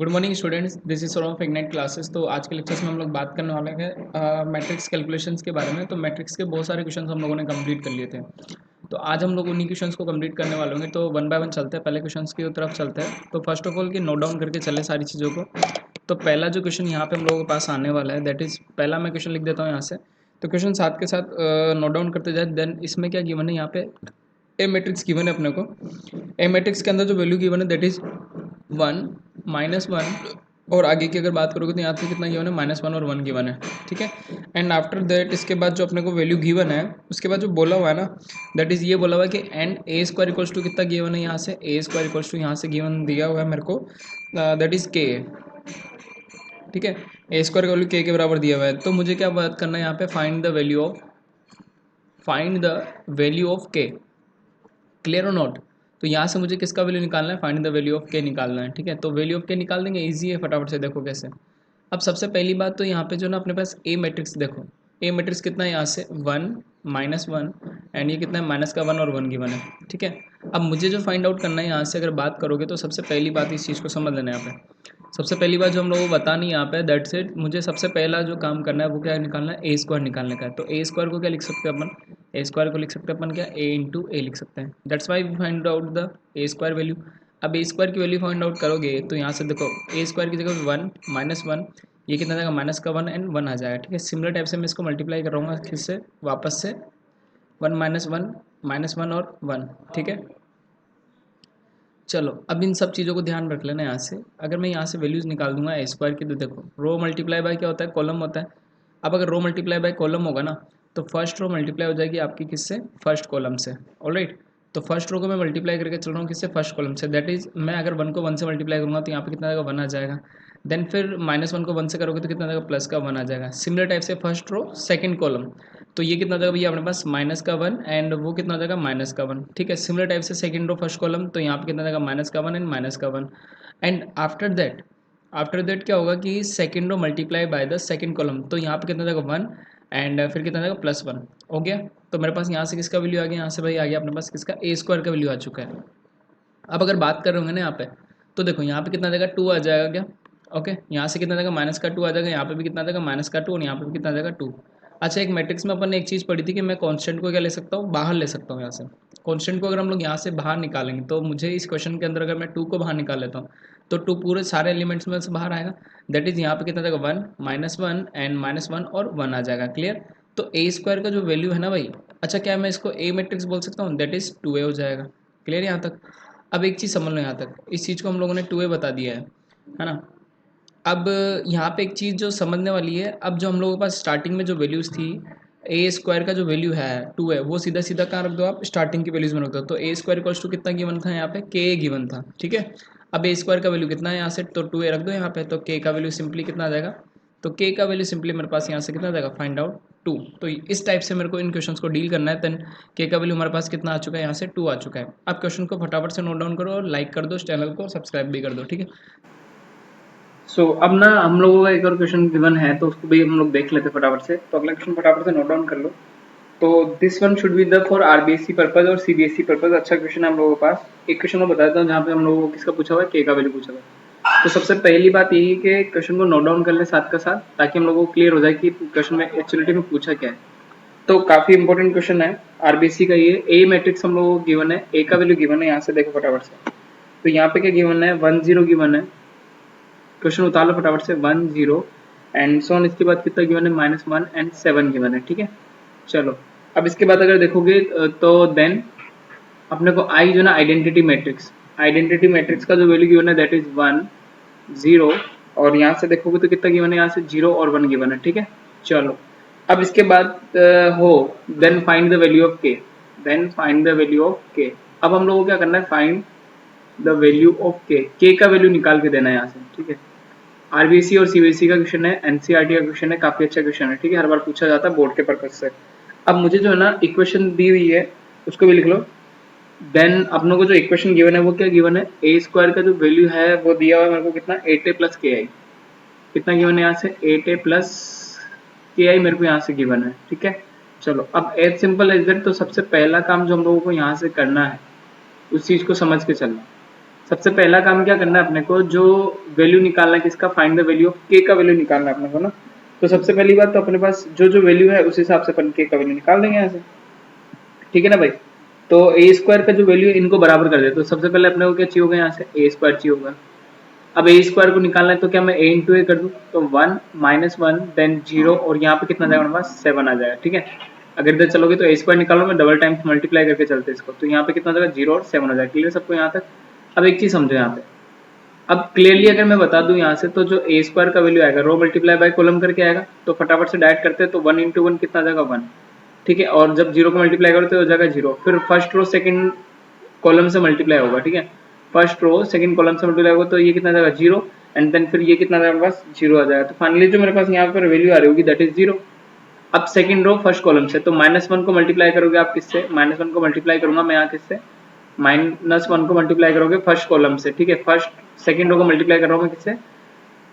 Good morning students, this is Saurabh of ignite classes. तो आज के लेक्चर्स में हम लोग बात करने वाले हैं मैट्रिक्स कैलकुलेशंस के बारे में। तो मैट्रिक्स के बहुत सारे क्वेश्चंस हम लोगों ने कंप्लीट कर लिए थे। तो आज हम लोग उन्हीं क्वेश्चंस को कंप्लीट करने वाले होंगे। तो वन बाय वन चलते हैं, पहले क्वेश्चंस की तरफ चलते हैं। तो फर्स्ट ऑफ ऑल कि नोट डाउन करके चले सारी चीज़ों को। तो पहला जो क्वेश्चन यहाँ पे हम लोगों के पास आने वाला है, दैट इज़ पहला मैं क्वेश्चन लिख देता हूँ यहाँ से। तो क्वेश्चन साथ के साथ नोट डाउन करते जाए। देन इसमें क्या गिवन है, यहाँ पे ए मैट्रिक्स गिवन है अपने को। ए मैट्रिक्स के अंदर जो वैल्यू गिवन है दैट इज 1, -1, और आगे की अगर बात करोगे तो यहाँ से कितना गिवन है, -1 और 1 गिवन है। ठीक है। एंड आफ्टर दैट इसके बाद जो अपने को वैल्यू गिवन है उसके बाद जो बोला हुआ है ना, दैट इज ये बोला हुआ है कि and A square equals to कितना गिवन है, यहाँ से ए स्क्वायर इक्वल्स टू यहाँ से गिवन दिया हुआ है मेरे को, दैट इज के। ठीक है। ए स्क्वायर का वैल्यू के बराबर दिया हुआ है। तो मुझे क्या बात करना है यहाँ पे, फाइंड द वैल्यू ऑफ के। क्लियर और नॉट। तो यहाँ से मुझे किसका वैल्यू निकालना है, फाइंड द वैल्यू ऑफ के निकालना है। ठीक है। तो वैल्यू ऑफ के निकाल देंगे, इजी है, फटाफट से देखो कैसे। अब सबसे पहली बात तो यहाँ पे जो ना अपने पास ए मैट्रिक्स देखो, ए मैट्रिक्स कितना है यहाँ से 1, -1, एंड ये कितना है -1 और 1 गिवन है। ठीक है। अब मुझे जो फाइंड आउट करना है यहाँ से अगर बात करोगे तो सबसे पहली बात इस चीज़ को समझ लेना है यहाँ पे। सबसे पहली बात जो हम लोगों को बतानी है यहाँ पे, दैट्स इट। मुझे सबसे पहला जो काम करना है वो क्या निकालना है, ए स्क्वायर निकालने का है। तो ए स्क्वायर को क्या लिख सकते हैं अपन, ए स्क्वायर को लिख सकते हैं अपन क्या, ए इंटू ए लिख सकते हैं। That's why we find out the A square value. अब ए स्क्वायर की वैल्यू फाइंड आउट करोगे तो यहाँ से देखो, ए स्क्वायर की जगह 1, -1, ये कितना जाएगा, -1 एंड 1 आ जाएगा। ठीक है। सिमिलर टाइप से मैं इसको मल्टीप्लाई कर रहा हूँ फिर से वापस से, 1 -1 और 1। ठीक है। चलो अब इन सब चीज़ों को ध्यान रख लेना। यहाँ से अगर मैं यहाँ से वैल्यूज़ निकाल दूंगा ए स्क्वायर की, तो देखो रो मल्टीप्लाई बाय क्या होता है, कॉलम होता है। अब अगर रो मल्टीप्लाई बाय कॉलम होगा ना, तो फर्स्ट रो मल्टीप्लाई हो जाएगी आपकी किससे, फर्स्ट कॉलम से। ऑलराइट। तो फर्स्ट रो को मैं मल्टीप्लाई करके चल रहा हूँ किससे, फर्स्ट कॉलम से। दैट इज मैं अगर 1 को 1 से मल्टीप्लाई करूँगा तो यहाँ पे कितना आएगा, 1 आ जाएगा। देन फिर -1 को 1 से करोगे तो कितना आएगा, प्लस का 1 आ जाएगा। सिमिलर टाइप से फर्स्ट रो सेकंड कॉलम, तो ये कितना हो जाएगा भैया अपने पास, -1 एंड वो कितना हो जाएगा, -1। ठीक है। सिमिलर टाइप से सेकंड रो फर्स्ट कॉलम, तो यहाँ पे कितना जाएगा, -1 एंड -1। एंड आफ्टर दैट क्या होगा कि second row multiply by the second column, तो यहाँ पे कितना जाएगा 1 एंड फिर कितना जाएगा, +1 हो गया। तो मेरे पास यहाँ से किसका वैल्यू आ गया, यहाँ से भाई आ गया अपने पास किसका, ए स्क्वायर का वैल्यू आ चुका है। अब अगर बात कर रहे होंगे ना यहाँ पे, तो देखो यहाँ पे कितना जाएगा, 2 आ जाएगा क्या। ओके। यहाँ से कितना जाएगा, -2 आ जाएगा, यहाँ पे भी कितना जाएगा, -2, और यहाँ पे भी कितना जाएगा, 2। अच्छा, एक मैट्रिक्स में अपन ने एक चीज़ पढ़ी थी कि मैं कांस्टेंट को क्या ले सकता हूँ, बाहर ले सकता हूँ यहाँ से। कांस्टेंट को अगर हम लोग यहाँ से बाहर निकालेंगे तो मुझे इस क्वेश्चन के अंदर अगर मैं 2 को बाहर निकाल लेता हूँ तो 2 पूरे सारे एलिमेंट्स में से बाहर आएगा। दैट इज यहाँ पे कितना जाएगा, 1, -1 एंड -1 और 1 आ जाएगा। क्लियर। तो ए स्क्वायर का जो वैल्यू है ना भाई, अच्छा क्या मैं इसको ए मैट्रिक्स बोल सकता हूँ, दैट इज 2a हो जाएगा। क्लियर यहाँ तक। अब एक चीज़ समझ लो, यहाँ तक इस चीज़ को हम लोगों ने 2a बता दिया है ना। अब यहाँ पे एक चीज़ जो समझने वाली है, अब जो हम लोगों के पास स्टार्टिंग में जो वैल्यूज़ थी, ए स्क्वायर का जो वैल्यू है 2 है, वो सीधा सीधा कहाँ रख दो आप, स्टार्टिंग की वैल्यूज़ में रख दो। तो ए स्क्वायर इक्वल्स टू कितना गिवन था यहाँ पे, के गिवन था। ठीक है। अब ए स्क्वायर का वैल्यू कितना है यहाँ से, तो 2a रख दो यहाँ पे। तो के का वैल्यू सिंपली कितना आ जाएगा, तो के का वैल्यू सिंपली मेरे पास यहाँ से कितना आ जाएगा, फाइंड आउट 2। तो इस टाइप से मेरे को इन क्वेश्चंस को डील करना है। देन के का वैल्यू हमारे पास कितना आ चुका है, यहाँ से 2 आ चुका है। आप क्वेश्चन को फटाफट से नोट डाउन करो और लाइक कर दो, इस चैनल को सब्सक्राइब भी कर दो। ठीक है। अब ना हम लोगों का एक और क्वेश्चन गिवन है, तो उसको भी हम लोग देख लेते हैं फटाफट से। तो अगला क्वेश्चन फटाफट से नोट डाउन कर लो। तो this one should be the for RBSC purpose और सीबीएसई पर्पज। अच्छा क्वेश्चन है हम लोगों के पास। एक क्वेश्चन मैं बता देता हूँ जहाँ पे हम लोगों को किसका पूछा हुआ है, के का वैल्यू पूछा हुआ है। तो सबसे पहली बात यही है कि क्वेश्चन को नोट डाउन कर ले साथ का साथ, ताकि हम लोगों को क्लियर हो जाए कि क्वेश्चन में एक्चुअलिटी में पूछा क्या है। तो काफी इंपॉर्टेंट क्वेश्चन है आरबीएससी का ये। ए मैट्रिक्स हम लोगों को गिवन है, ए का वैल्यू गिवन है, यहाँ से देखो फटाफट से। तो यहाँ पे क्या गिवन है, 1 0 गिवन है। क्वेश्चन उतार लो फटाफट से, 1 0 एंड सोन। इसके बाद कितना गिवन है, -1 एंड 7 गिवन है। ठीक है। चलो अब इसके बाद अगर देखोगे तो देन अपने को आई जो ना आइडेंटिटी मैट्रिक्स का जो वैल्यू गिवन है दैट इज 1 0, और यहाँ से देखोगे तो कितना गिवन है, यहाँ से 0 और 1 गिवन है। ठीक है। चलो अब इसके बाद हो then find the value of k. अब हम लोगों को क्या करना है, फाइंड द वैल्यू ऑफ के का वैल्यू निकाल के देना है यहाँ से। ठीक है। आरबीएससी और सीबीएसई का क्वेश्चन है, एनसीईआरटी का क्वेश्चन है, काफी अच्छा क्वेश्चन है। ठीक है। हर बार पूछा जाता है बोर्ड के पर्पज से। अब मुझे जो है ना इक्वेशन दी हुई है उसको भी लिख लो। देन अपनों को जो इक्वेशन गिवन है वो क्या गिवन है, ए स्क्वायर का जो वैल्यू है वो दिया हुआ है मेरे को कितना, 8a प्लस के आई। कितना गिवन है यहाँ से, 8a प्लस के आई मेरे को यहाँ से गिवन है। ठीक है। चलो अब एज सिंपल एज दैट। तो सबसे पहला काम जो हम लोगों को यहाँ से करना है उस चीज को समझ के चलना। सबसे पहला काम क्या करना है अपने को, जो वैल्यू निकालना है किसका, फाइंड द वैल्यू ऑफ के का वैल्यू निकालना है अपने को ना। तो सबसे पहली बात तो अपने पास जो जो वैल्यू है उस हिसाब से अपन के का वैल्यू निकाल देंगे यहाँ से, ठीक है ना भाई। तो ए स्क्वायर का जो वैल्यू है इनको बराबर कर दे, तो सबसे पहले अपने को क्या चाहिए होगा, यहाँ से ए स्क्वायर चाहिए होगा। अब ए स्क्वायर को निकालना है तो क्या मैं ए इंटू ए कर दूँ, तो 1 -1 देन 0 और यहाँ पे कितना जाएगा हमारे पास 7 आ जाएगा, ठीक है। अगर इधर चलोगे तो ए स्क्वायर निकालो में डबल टाइम्स मल्टीप्लाई करके चलते इसको, तो यहाँ पे कितना जाएगा 0 और 7 हो जाएगा। क्लियर सबको यहाँ तक। अब एक चीज समझो यहाँ पे, अब क्लियरली अगर मैं बता दूं यहाँ से, तो जो ए स्क्वायर का वैल्यू आएगा रो मल्टीप्लाई बाय कॉलम करके आएगा, तो फटाफट से डायरेक्ट करते हैं, तो 1 इंटू 1 कितना जाएगा 1, ठीक है। और जब 0 को मल्टीप्लाई करते हो जाएगा 0, फिर फर्स्ट रो सेकंड कॉलम से मल्टीप्लाई होगा, ठीक है। फर्स्ट रो सेकंड कॉलम से मल्टीप्लाई होगा तो ये कितना जाएगा 0, एंड देन फिर ये कितना जाएगा मेरे पास 0 आ जाएगा। तो फाइनली जो मेरे पास यहाँ पर वैल्यू आ रही होगी दैट इज 0। अब सेकंड रो फर्स्ट कॉलम से, तो -1 को मल्टीप्लाई करोगे आप किससे, -1 को मल्टीप्लाई करूंगा मैं यहाँ किससे, -1 को मल्टीप्लाई करोगे फर्स्ट कॉलम से, ठीक है। फर्स्ट सेकंड रो को मल्टीप्लाई कर रहा हूँ मैं किससे,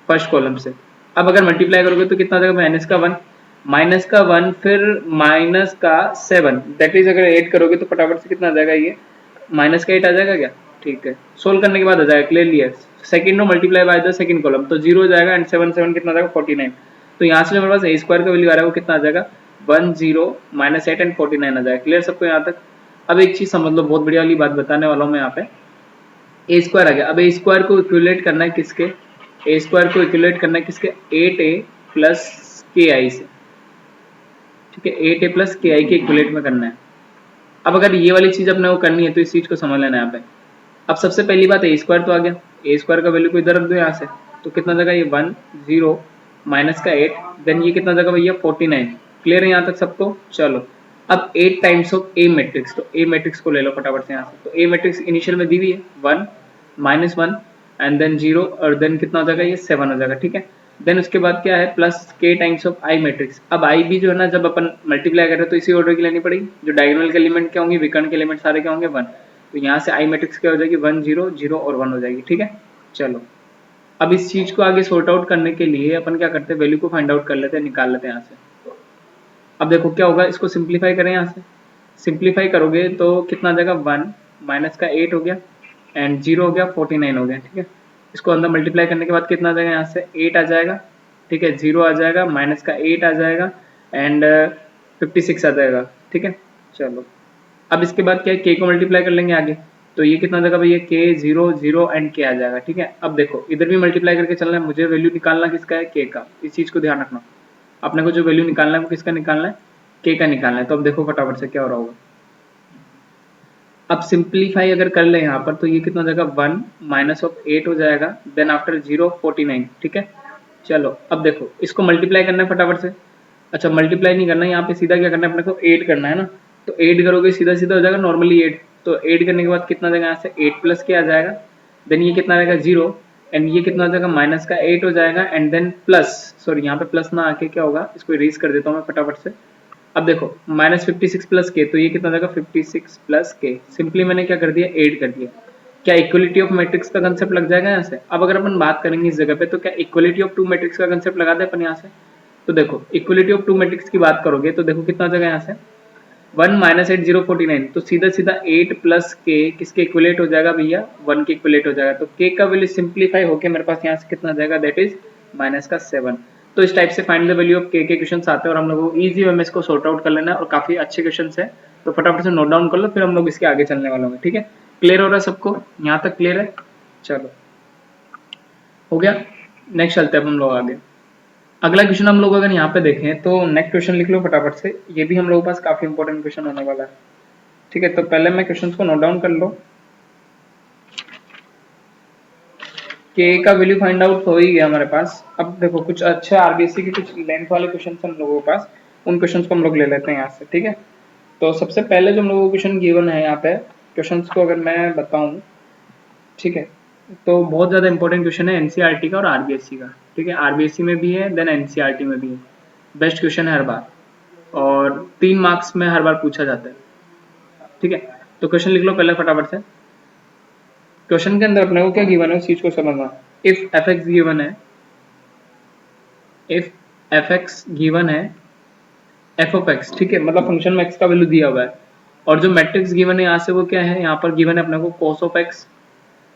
फर्स्ट कॉलम से। अब अगर मल्टीप्लाई करोगे तो कितना आ जाएगा, -1 फिर -7, दैट इज अगर ऐड करोगे तो फटाफट से कितना आ जाएगा, ये -8 आ जाएगा क्या, ठीक है। सोल्व करने के बाद आ जाएगा, क्लियरली है। Second row multiply by the second column, तो 0 हो जाएगा एंड 7 7 कितना आ जाएगा 49। तो यहाँ से जो मेरे पास ए स्क्वायर का वैल्यू आ रहा है वो कितना आ जाएगा 1 0 -8 एंड 49 आ जाएगा। क्लियर सबको यहाँ तक। अब एक चीज समझ लो, बहुत बढ़िया वाली बात बताने वाला हूँ मैं यहाँ पे। ए स्क्वायर आ गया, अब ए स्क्वायर को इक्विलेट करना है किसके, ए स्क्वायर को इक्विलेट करना है किसके, 8a प्लस के आई से, ठीक है। 8a प्लस के आई के इक्विलेट में करना है। अब अगर ये वाली चीज अपने को करनी है तो इस चीज को समझ लेना है यहाँ पे। अब सबसे पहली बात ए स्क्वायर तो आ गया, ए स्क्वायर का वैल्यू को इधर रख दो यहाँ से, तो कितना जगह ये 1 0 माइनस का 8, देन ये कितना जगह भैया 49। क्लियर है यहाँ तक सबको। चलो अब 8 टाइम्स ऑफ ए मैट्रिक्स, तो ए मैट्रिक्स को ले लो फटाफट से यहाँ से। तो ए मैट्रिक्स इनिशियल में दी हुई है 1 -1 एंड देन 0 और देन कितना हो जाएगा ये 7 हो जाएगा, ठीक है। देन उसके बाद क्या है प्लस के टाइम्स ऑफ आई मैट्रिक्स। अब आई भी जो है ना जब अपन मल्टीप्लाई कर रहे हैं तो इसी ऑर्डर की लेनी पड़ेगी, जो डायगोनल के एलिमेंट क्या होंगे, विकर्ण के एलिमेंट सारे क्या होंगे 1, तो यहाँ से आई मैट्रिक्स क्या हो जाएगी 1 0 0 और 1 हो जाएगी, ठीक है। चलो अब इस चीज को आगे सॉर्ट आउट करने के लिए अपन क्या करते हैं, वैल्यू को फाइंड आउट कर लेते हैं, निकाल लेते हैं यहाँ से। अब देखो क्या होगा, इसको सिंप्लीफाई करें, यहाँ से सिंप्लीफाई करोगे तो कितना आ जाएगा 1 माइनस का 8 हो गया एंड 0 हो गया 49 हो गया, ठीक है। इसको अंदर मल्टीप्लाई करने के बाद कितना आ जाएगा, यहाँ से 8 आ जाएगा, ठीक है, 0 आ जाएगा माइनस का 8 आ जाएगा एंड 56 आ जाएगा, ठीक है। चलो अब इसके बाद क्या है, के को मल्टीप्लाई कर लेंगे आगे, तो ये कितना आ जाएगा भैया के 0 0 एंड के आ जाएगा, ठीक है। अब देखो इधर भी मल्टीप्लाई करके चलना है, मुझे वैल्यू निकालना किसका है, के का। इस चीज को ध्यान रखना, अपने को जो वैल्यू निकालना है वो किसका निकालना है, के का निकालना है। तो अब देखो फटाफट से क्या हो रहा होगा। अब सिंप्लीफाई अगर कर ले यहाँ पर तो ये कितना हो जाएगा 1 माइनस ऑफ 8 हो जाएगा, देन आफ्टर 0 49, ठीक है। चलो अब देखो इसको मल्टीप्लाई करना है फटाफट से। अच्छा मल्टीप्लाई नहीं करना है, यहाँ पे सीधा क्या करना है अपने को, ऐड करना है ना। तो ऐड करोगे सीधा सीधा हो जाएगा नॉर्मली 8, तो ऐड करने के बाद कितना जाएगा यहाँ से 8 प्लस के आ जाएगा, देन ये कितना रहेगा 0 एंड ये कितना हो जाएगा माइनस का 8 हो जाएगा एंड देन प्लस, सॉरी यहाँ पे प्लस ना आके क्या होगा, इसको इरेज कर देता हूँ मैं फटाफट से। अब देखो -56 प्लस के, तो ये कितना जाएगा 56 प्लस के, सिंपली मैंने क्या कर दिया ऐड कर दिया। क्या इक्वलिटी ऑफ मैट्रिक्स का कंसेप्ट लग जाएगा यहाँ से। अब अगर अपन बात करेंगे इस जगह पे तो क्या इक्वलिटी ऑफ टू मैट्रिक्स का कंसेप्ट लगा दे अपन यहाँ से। तो देखो इक्वलिटी ऑफ टू मैट्रिक्स की बात करोगे तो देखो कितना जाएगा यहाँ से 1 माइनस 8 0 49, तो सीधा सीधा 8 प्लस के किसके इक्वलेट हो जाएगा भैया 1 के इक्वलेट हो जाएगा। तो के का वैल्यू सिंप्लीफाई होके मेरे पास यहाँ से कितना जाएगा दैट इज -7। तो इस टाइप से फाइंड द वैल्यू ऑफ के क्वेश्चंस आते हैं और हम लोगों को इजी वे में इसको सॉर्ट आउट कर लेना है और काफी अच्छे क्वेश्चंस है। तो फटाफट से नोट डाउन कर लो, फिर हम लोग इसके आगे चलने वाले होंगे, ठीक है। क्लियर हो रहा है सबको, यहाँ तक क्लियर है। चलो हो गया, नेक्स्ट चलते हैं हम लोग आगे। अगला क्वेश्चन हम लोग अगर यहाँ पे देखें तो नेक्स्ट क्वेश्चन लिख लो फटाफट से, ये भी हम लोगों के पास काफी इंपॉर्टेंट क्वेश्चन होने वाला है, ठीक है। तो पहले मैं क्वेश्चन को नोट डाउन कर लो। के का वैल्यू फाइंड आउट हो ही गया हमारे पास। अब देखो कुछ अच्छे आरबीएससी के कुछ लेंथ वाले क्वेश्चन हम लोगों के पास, उन क्वेश्चन को हम लोग ले लेते हैं यहाँ से, ठीक है। तो सबसे पहले जो हम लोगों को क्वेश्चन गिवन है यहाँ पे, क्वेश्चन को अगर मैं बताऊं, ठीक है, तो बहुत ज्यादा इंपॉर्टेंट क्वेश्चन है एनसीईआरटी का और आरबीएससी का, ठीक है। आरबीएससी में भी है देन एनसीईआरटी में भी है, बेस्ट क्वेश्चन है हर बार और 3 मार्क्स में हर बार पूछा जाता है, ठीक है। तो क्वेश्चन लिख लो पहले फटाफट से। क्वेश्चन के अंदर अपने को क्या गिवन है उस चीज को समझना। इफ एफ एक्स गिवन है, इफ एफ एक्स गिवन है एफ ऑफ एक्स, ठीक है, मतलब फंक्शन में एक्स का वैल्यू दिया हुआ है और जो मैट्रिक्स गिवन है यहाँ से वो क्या है, यहाँ पर गिवन है अपने को cos ऑफ एक्स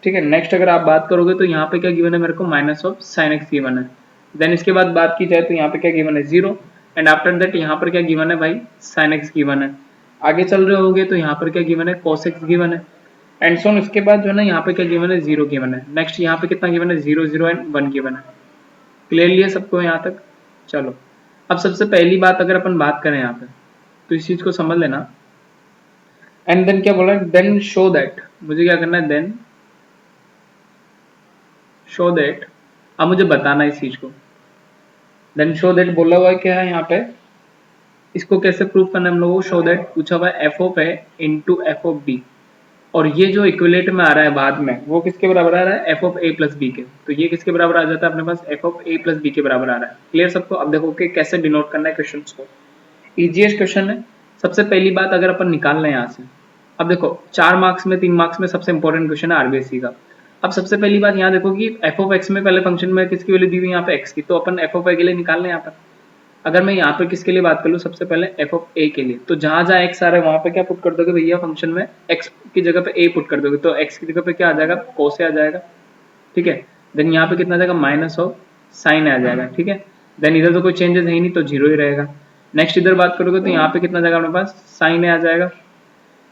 ठीक है। नेक्स्ट अगर आप बात करोगे तो यहाँ पे क्या गिवन है मेरे को, minus of sine x given है। देन इसके बाद बात की जाए तो यहाँ पे क्या गिवन है, 0, एंड आफ्टर दैट यहाँ पर क्या गिवन है भाई, साइन एक्स गिवन है। आगे चल रहे होगे तो यहाँ पर क्या गिवन है, कॉस एक्स गिवन है, एंड सोन। उसके बाद जो है ना यहाँ पे क्या गिवन है, 0 गिवन है। नेक्स्ट यहाँ पे कितना गिवन है, 0 0 एंड 1 गिवन है। क्लियरली है सबको यहाँ तक? चलो अब सबसे पहली बात अगर अपन बात करें यहाँ पे तो इस चीज को समझ लेना। एंड देन क्या बोला है, देन शो दैट, मुझे क्या करना है, देन शो दैट, अब मुझे बताना है इस चीज को। देन शो दैट बोला हुआ है क्या है यहाँ पे, इसको कैसे प्रूव करना है हम लोगों को। शो दैट पूछा हुआ है F of A into F of B, और ये जो इक्विलेट में आ रहा है बाद में वो किसके बराबर आ रहा है, F of A plus B के। तो ये किसके बराबर आ जाता है अपने पास, f of A plus B के बराबर आ रहा है। क्लियर सबको? अब देखो कि कैसे डिनोट करना है क्वेश्चन को। इजीएस्ट क्वेश्चन है। सबसे पहली बात अगर अपन निकाल लें यहाँ से, अब देखो 4 मार्क्स में 3 मार्क्स में सबसे इंपॉर्टेंट क्वेश्चन है आरबीएससी का। अब सबसे पहली बात यहाँ देखो कि एफ ऑफ एक्स में पहले फंक्शन में किसकी वैल्यू दी हुई यहाँ पे, एक्स की, तो अपन एफ ऑफ ए के लिए निकाल लें यहाँ पर। अगर मैं यहाँ पर किसके लिए बात कर लूँ, सबसे पहले एफ ऑफ ए के लिए, तो जहां जहां एक्स आ रहा है वहां पे क्या पुट कर दोगे भैया, फंक्शन में एक्स की जगह पे ए पुट कर दोगे, तो एक्स की जगह पे क्या आ जाएगा, कोस आ जाएगा। ठीक है। देन यहाँ पे कितना आ जाएगा, माइनस ऑफ साइन आ जाएगा। ठीक है। देन इधर तो कोई चेंजेस है ही नहीं तो 0 ही रहेगा। नेक्स्ट इधर बात करोगे तो यहाँ पे कितना जाएगा अपने पास, साइन आ जाएगा।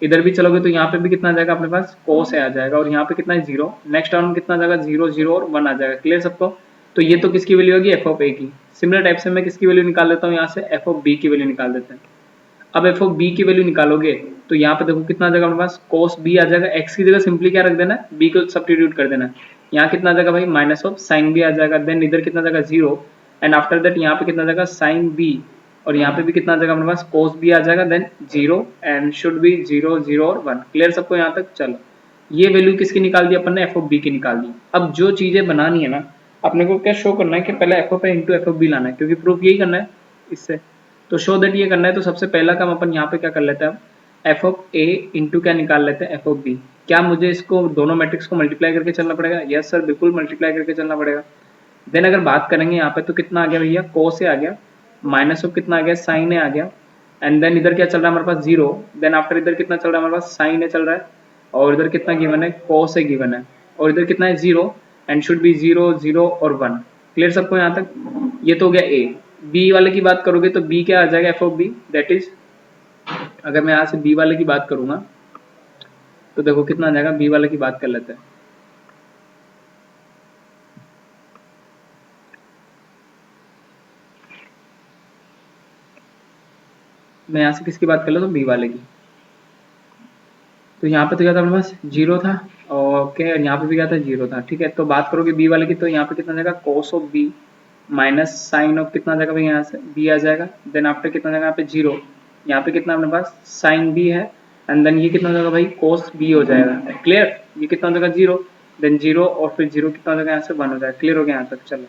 इधर भी चलोगे तो यहाँ पे भी कितना आ जाएगा अपने पास, कोस आ जाएगा, और यहाँ पे कितना है, 0। नेक्स्ट टर्म कितना आ जाएगा, 0 0 और 1 आ जाएगा। क्लियर सबको? तो ये तो किसकी वैल्यू होगी, एफ ऑफ ए की। सिमिलर टाइप से मैं किसकी वैल्यू निकाल लेता हूँ यहाँ से, एफ ऑफ बी की वैल्यू निकाल देते हैं। अब एफ ऑफ बी की वैल्यू निकालोगे तो यहाँ पे देखो कितना आ जाएगा अपने पास, कोस बी आ जाएगा। एक्स की जगह सिंपली क्या रख देना है, बी को सब्स्टिट्यूट कर देना है। यहाँ कितना आ जाएगा भाई, माइनस ऑफ साइन बी आ जाएगा। देन इधर कितना आ जाएगा, 0, एंड आफ्टर दैट यहाँ पे कितना आ जाएगा, साइन बी, और यहाँ पे भी कितना आ जाएगा अपने पास, कोस बी आ जाएगा। देन 0 एंड शुड बी 0 0 और 1। क्लियर सबको यहाँ तक? चलो ये वैल्यू किसकी निकाल दी अपन ने, एफ ऑफ बी की निकाल दी। अब जो चीजें बनानी है ना, अपने को क्या शो करना है कि पहले F of A into F of B लाना है, क्योंकि प्रूफ यही करना है इससे। तो शो दैट ये करना है तो सबसे पहला काम अपन यहाँ पे क्या कर लेते हैं, एफ ऑफ ए इंटू क्या निकाल लेते हैं, एफ ऑफ बी। क्या मुझे इसको दोनों मैट्रिक्स को मल्टीप्लाई करके चलना पड़ेगा? यस सर, बिल्कुल मल्टीप्लाई करके चलना पड़ेगा। देन अगर बात करेंगे यहाँ पे तो कितना आ गया भैया, कोस आ गया, माइनस ऑफ कितना आ गया, साइन आ गया, एंड देन इधर क्या चल रहा है हमारे पास, 0। देन आफ्टर इधर कितना चल रहा है हमारे पास, साइन चल रहा है, और इधर कितना गिवन है, कोस गिवन है, और इधर कितना है, 0, एंड शुड बी 0 0 और 1। क्लियर सबको यहाँ तक? ये तो हो गया ए। बी वाले की बात करोगे तो बी क्या आ जाएगा, F of B, that is, अगर मैं यहाँ से बी वाले की बात करूंगा तो देखो कितना आ जाएगा, बी वाले की बात कर लेते हैं। मैं यहाँ से किसकी बात कर लो तो बी वाले की। तो यहाँ पे तो क्या था अपने पास, 0 था, ओके, यहाँ पे भी क्या था, 0 था। ठीक है। तो बात करोगे बी वाले की तो यहाँ पे कितना जाएगा, cos of B minus sine of कितना जाएगा भाई, यहाँ से बी आ जाएगा। देन आफ्टर कितना जाएगा यहाँ पे, 0, यहाँ पे कितना अपने पास, साइन बी है, एंड देन ये कितना हो जाएगा भाई, कोस बी हो जाएगा। क्लियर? ये कितना हो जाएगा, 0, देन 0 और फिर 0 कितना हो जाएगा यहाँ से, 1 हो जाएगा। क्लियर हो गया यहाँ तक? चलो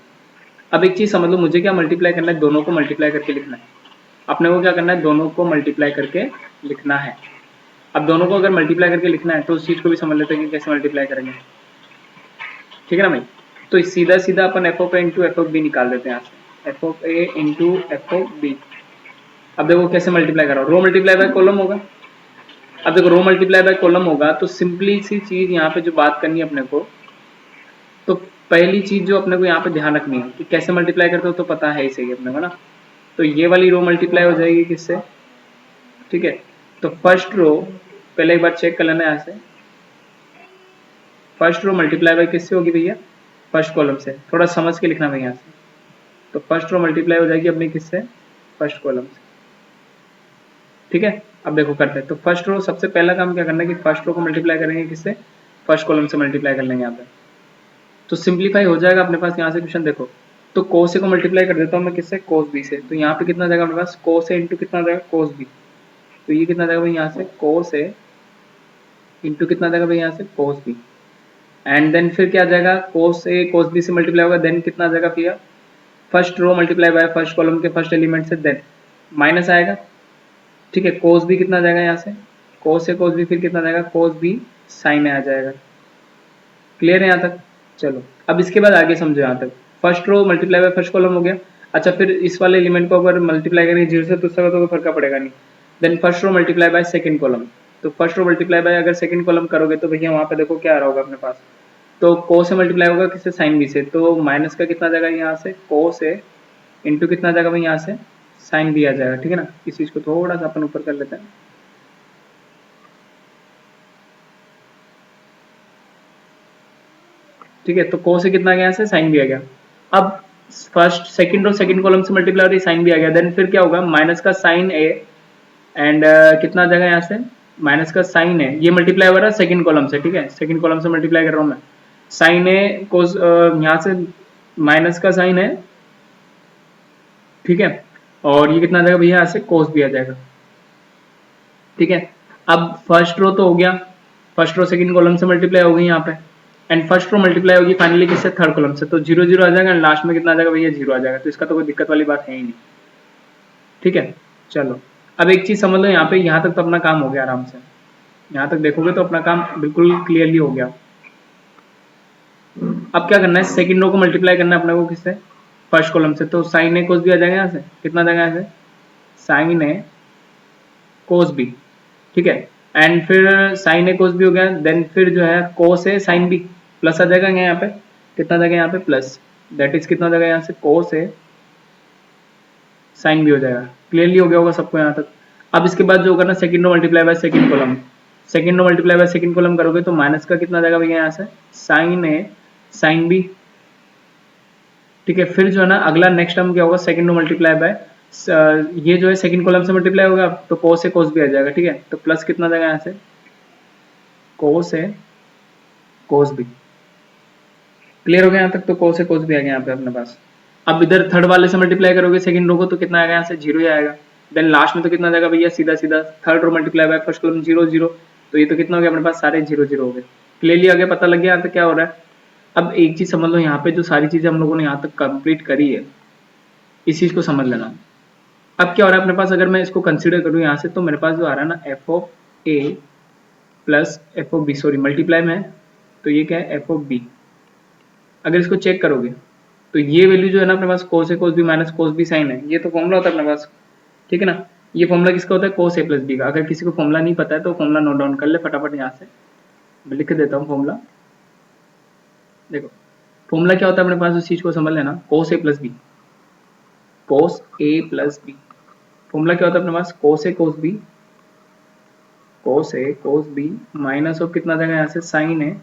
अब एक चीज समझ लो, मुझे क्या मल्टीप्लाई करना है, दोनों को मल्टीप्लाई करके लिखना है। अपने को क्या करना है, दोनों को मल्टीप्लाई करके लिखना है। अब दोनों को अगर मल्टीप्लाई करके लिखना है तो उस चीज को भी समझ लेते हैं कि कैसे मल्टीप्लाई करेंगे। ठीक है ना भाई? तो सीधा सीधा अपन f of A into F of b निकाल देते हैं यहाँ से, F of A into F of b. अब देखो कैसे मल्टीप्लाई कर रहा हूँ, रो मल्टीप्लाई बाय कॉलम होगा। अब देखो रो मल्टीप्लाई बाय कॉलम होगा तो सिंपली सी चीज यहाँ पे जो बात करनी है अपने को, तो पहली चीज जो अपने को यहाँ पे ध्यान रखनी है कि कैसे मल्टीप्लाई करते हो तो पता है ही सही अपने को ना। तो ये वाली रो मल्टीप्लाई हो जाएगी किससे, ठीक है। तो फर्स्ट रो पहले एक बार चेक कर लेना यहाँ से, फर्स्ट रो मल्टीप्लाई बाय किससे होगी भैया, फर्स्ट कॉलम से। थोड़ा समझ के लिखना भैया यहाँ से। तो फर्स्ट रो मल्टीप्लाई हो जाएगी अपनी किससे, फर्स्ट कॉलम से। ठीक है। अब देखो करते हैं। तो फर्स्ट रो सबसे पहला काम क्या करना है कि फर्स्ट रो को मल्टीप्लाई करेंगे किससे, फर्स्ट कॉलम से मल्टीप्लाई कर लेंगे यहाँ पे। तो सिंप्लीफाई हो जाएगा अपने पास यहाँ से क्वेश्चन। देखो तो कोस ए को मल्टीप्लाई कर देता हूँ मैं किससे, कोस बी से। तो यहाँ पे कितना जाएगा अपने पास, कोस ए इंटू कितना जाएगा, कोस बी। तो ये कितना जाएगा भाई यहाँ से, कोस ए इंटू कितना जाएगा भाई यहाँ से, कोस बी। एंड देन फिर क्या जाएगा, कोस ए कोस बी से मल्टीप्लाई होगा, देन कितना जाएगा भैया, first row multiply by first column के फर्स्ट एलिमेंट से, देन माइनस आएगा। ठीक है। कोस बी कितना जाएगा यहाँ से, कोस ए कोस बी, फिर कितना जाएगा, कोस बी साइन आ जाएगा। क्लियर है यहाँ तक? चलो अब इसके बाद आगे समझो यहाँ तक। First row multiply by first column हो गया। अच्छा फिर इस वाले एलिमेंट को अगर मल्टीप्लाई करेंगे 0 से तो उसका तो फर्क पड़ेगा नहीं। Then first row multiply by second column. तो फर्स्ट रो मल्टीप्लाई बाय अगर सेकंड कॉलम करोगे तो भैया वहाँ पे देखो क्या आ रहा होगा अपने पास, तो कोस से मल्टीप्लाई होगा किससे, साइन बी से, तो माइनस का कितना आ जाएगा यहाँ से कोस ए इंटू कितना आ जाएगा भाई यहाँ से साइन बी आ जाएगा, ठीक है ना। इस चीज को थोड़ा सा अपन ऊपर कर लेते हैं, ठीक है। तो कोस से कितना आ गया यहाँ से साइन बी आ गया। अब फर्स्ट सेकंड और सेकंड कॉलम से मल्टीप्लाई हो रही साइन बी आ गया, देन फिर क्या होगा माइनस का साइन ए एंड कितना आ जाएगा यहाँ से माइनस का साइन है, ये मल्टीप्लाई हो रहा है सेकंड कॉलम से, ठीक है, सेकंड कॉलम से मल्टीप्लाई कर रहा हूँ मैं। साइन है कोस यहाँ से माइनस का साइन है, ठीक है, और ये कितना आ जाएगा भैया यहाँ से कोस भी आ जाएगा, ठीक है। अब फर्स्ट रो तो हो गया, फर्स्ट रो सेकंड कॉलम से मल्टीप्लाई हो गई यहाँ पे, एंड फर्स्ट रो मल्टीप्लाई होगी फाइनली किससे थर्ड कॉलम से, तो जीरो जीरो आ जाएगा एंड लास्ट में कितना आ जाएगा भैया जीरो आ जाएगा, तो इसका तो कोई दिक्कत वाली बात है ही नहीं, ठीक है। चलो अब एक चीज समझ लो यहाँ पे, यहाँ तक तो अपना काम हो गया आराम से, यहाँ तक देखोगे तो अपना काम बिल्कुल क्लियरली हो गया। अब क्या करना है, सेकंड रो को मल्टीप्लाई करना है अपने को किससे, फर्स्ट कॉलम से, तो साइन ए कोस भी आ जाएगा यहाँ से, कितना आ जाएगा यहाँ से साइन ए कोस बी, ठीक है, एंड फिर साइन ए कोस बी हो गया, देन फिर जो है कोस ए साइन बी प्लस आ जाएगा यहाँ पे, कितना आ जाएगा यहाँ पे प्लस, दैट इज कितना आ जाएगा यहाँ से कोस ए साइन बी हो जाएगा। क्लियरली हो गया होगा सबको यहाँ तक। अब इसके बाद जो होगा ना second row multiply by second column, second row multiply by second column करोगे तो माइनस का कितना आ जाएगा भैया यहाँ से साइन ए साइन बी, ठीक है। फिर जो है ना अगला नेक्स्ट टर्म क्या होगा सेकंड रो मल्टीप्लाई बाय ये जो है सेकंड कॉलम से मल्टीप्लाई होगा तो कोस ए कोस भी आ जाएगा, ठीक है, तो प्लस कितना आ जाएगा यहाँ से कोस ए कोस बी। क्लियर हो गया यहाँ तक, तो कोस ए कोस भी आ गया यहाँ पे अपने पास। अब इधर थर्ड वाले से मल्टीप्लाई करोगे सेकंड रो को तो कितना आएगा यहाँ से जीरो ही आएगा, देन लास्ट में तो कितना आ जाएगा भैया सीधा सीधा third row multiply by first column zero zero, तो ये तो कितना हो गया अपने पास सारे जीरो जीरो हो गए। क्लियरली आ गया, पता लग गया यहाँ पे क्या हो रहा है। अब एक चीज समझ लो यहाँ पे जो सारी चीजें हम लोगों ने यहाँ तक कंप्लीट करी है इस चीज को समझ लेना। अब क्या हो रहा है अपने पास, अगर मैं इसको कंसीडर करूँ यहाँ से तो मेरे पास जो आ रहा है ना F of A plus F of B, sorry multiply में है तो ये क्या है एफ ऑफ बी। अगर इसको चेक करोगे तो ये वैल्यू जो है ना अपने पास कोस ए cos b minus cos b sine है, ये तो फॉर्मूला होता है अपने पास, ठीक है ना। ये फॉर्मूला किसका होता है कोस ए प्लस बी का। अगर किसी को फॉर्मूला नहीं पता है तो फॉर्मूला नोट डाउन कर ले फटाफट, यहाँ से मैं लिख देता हूँ फॉर्मूला। देखो फॉर्मूला क्या होता है अपने पास, उस चीज को समझ लेना, cos a plus b, cos a plus b. Formula क्या होता है अपने पास cos A cos b, cos A cos b minus of कितना देगा यहाँ से sine a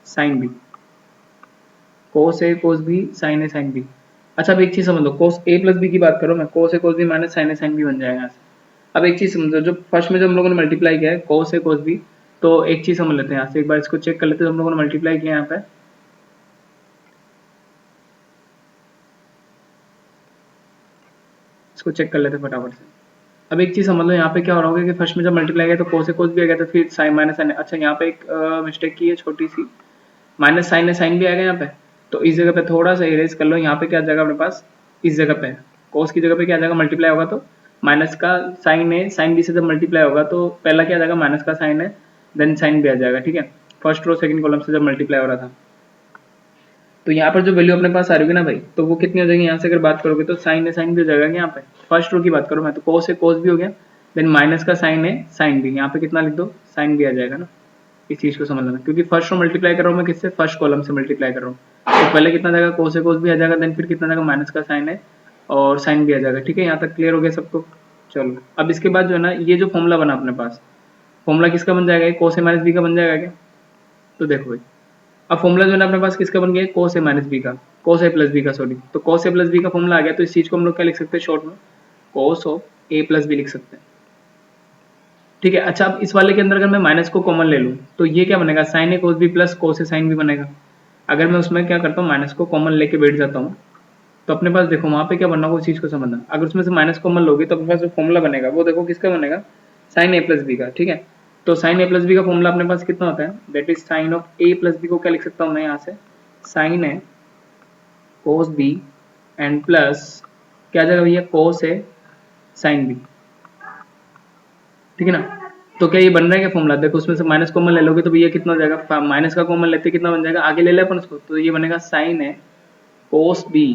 sine B, cos A cos b sine a sine b. अच्छा अब एक चीज समझ लो, कोस ए प्लस बी की बात करो मैं, कोस ए cos b minus sign a sine B बन जाएगा यहाँ से। अब एक चीज समझो, जो फर्स्ट में जो हम लोगों ने मल्टीप्लाई किया है कोस ए कोस बी, तो एक चीज समझ लेते हैं यहाँ से, एक बार इसको चेक कर लेते हैं, हम लोगों ने मल्टीप्लाई किया यहाँ पे, इसको चेक कर लेते हैं फटाफट से। अब एक चीज समझ लो यहाँ पे क्या हो रहा होगा कि फर्स्ट में जब मल्टीप्लाई किया तो कोस ए कोस भी आ गया था, फिर साइन माइनस साइन। अच्छा यहाँ पे एक मिस्टेक की है छोटी सी, माइनस साइन ए साइन भी आएगा यहाँ पे, तो इस जगह पे थोड़ा सा इरेज कर लो, यहाँ पे क्या आ जाएगा अपने पास इस जगह पे कोस की जगह पे क्या आ जाएगा मल्टीप्लाई होगा तो माइनस का साइन ए साइन बी से जब मल्टीप्लाई होगा तो पहला क्या आ जाएगा माइनस का साइन है देन साइन बी आ जाएगा, ठीक है, फर्स्ट रो सेकंड कॉलम से जब मल्टीप्लाई हो रहा था। तो यहाँ पर जो वैल्यू अपने पास आ रही होगी ना भाई, तो वो कितनी हो जाएगी यहाँ से अगर बात करोगे तो साइन ए साइन भी हो जाएगा यहाँ पे। फर्स्ट रो की बात करो मैं तो कोस ए कोस भी हो गया, देन माइनस का साइन ए साइन बी, यहाँ पे कितना लिख दो साइन बी आ जाएगा ना। इस चीज को समझ लेना, क्योंकि फर्स्ट रो मल्टीप्लाई कर रहा हूँ मैं किससे फर्स्ट कॉलम से मल्टीप्लाई कर रहा हूँ, तो पहले कितना जाएगा कोस ए कोस भी आ जाएगा, देन फिर कितना जाएगा माइनस का साइन है और साइन भी आ जाएगा, ठीक है। यहाँ तक क्लियर हो गया सबको। चलो अब इसके बाद जो है ना ये जो फॉर्मूला बना अपने पास, फॉर्मूला किसका बन जाएगा, कोस ए माइनस बी का बन जाएगा क्या। तो देखो भाई अब फॉर्मूला जो है ना अपने पास किसका बन गया कोस ए माइनस बी का, कोस ए प्लस बी का, सॉरी, तो कोस ए प्लस बी का फॉर्मूला आ गया, तो इस चीज को हम लोग क्या लिख सकते हैं शॉर्ट में cos of A plus B लिख सकते हैं, ठीक है। अच्छा अब इस वाले के अंदर अगर मैं माइनस को कॉमन ले लूँ तो ये क्या बनेगा sine A cos B plus cos A sine B बनेगा। अगर मैं उसमें क्या करता हूँ माइनस को कॉमन लेके बैठ जाता हूँ तो अपने पास देखो वहाँ पे क्या बनना होगा उस चीज को समझना। अगर उसमें से माइनस कॉमन लोगे तो अपने पास जो फॉर्मूला बनेगा वो देखो किसका बनेगा साइन ए प्लस बी का, ठीक है। तो साइन ए प्लस बी का फॉर्मूला अपने पास कितना होता है, that is sine of A plus B को क्या लिख सकता हूँ मैं यहाँ से sine A cos B and plus क्या जाएगा भैया कोस ए साइन बी, ठीक है ना। तो क्या ये बन रहा है क्या फॉर्मूला, देखो उसमें से माइनस कॉमन ले लोगे तो भैया कितना हो जाएगा, माइनस का कॉमन लेते कितना बन जाएगा, आगे ले ले अपन उसको, तो ये बनेगा sine A cos B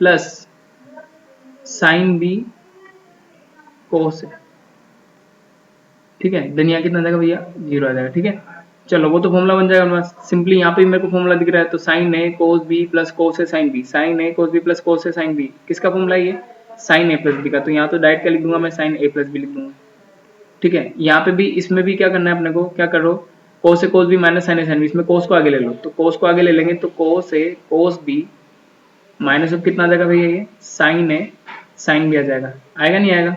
plus sine B cos a, ठीक है, देन यहाँ कितना आ जाएगा भैया जीरो आ जाएगा, ठीक है। चलो वो तो फॉर्मूला बन जाएगा हमारा सिंपली। यहाँ पे मेरे को फॉर्मूला दिख रहा है, तो sine A cos B plus cos A sine B, sine A cos B plus cos A sine B, किसका फॉर्मूला है ये? साइन ए प्लस बी का। तो यहाँ तो डायरेक्ट क्या लिख दूंगा मैं? साइन ए प्लस बी लिख दूंगा। ठीक है, यहाँ पे भी इसमें भी क्या करना है अपने को, क्या करो, कोस ए cos b minus sign a sine B, इसमें कोस को आगे ले लो, तो कोस को आगे ले लेंगे तो कोस ए कोस बी माइनस अब कितना आ जाएगा भैया, ये साइन ए साइन बी आ जाएगा। आएगा नहीं आएगा?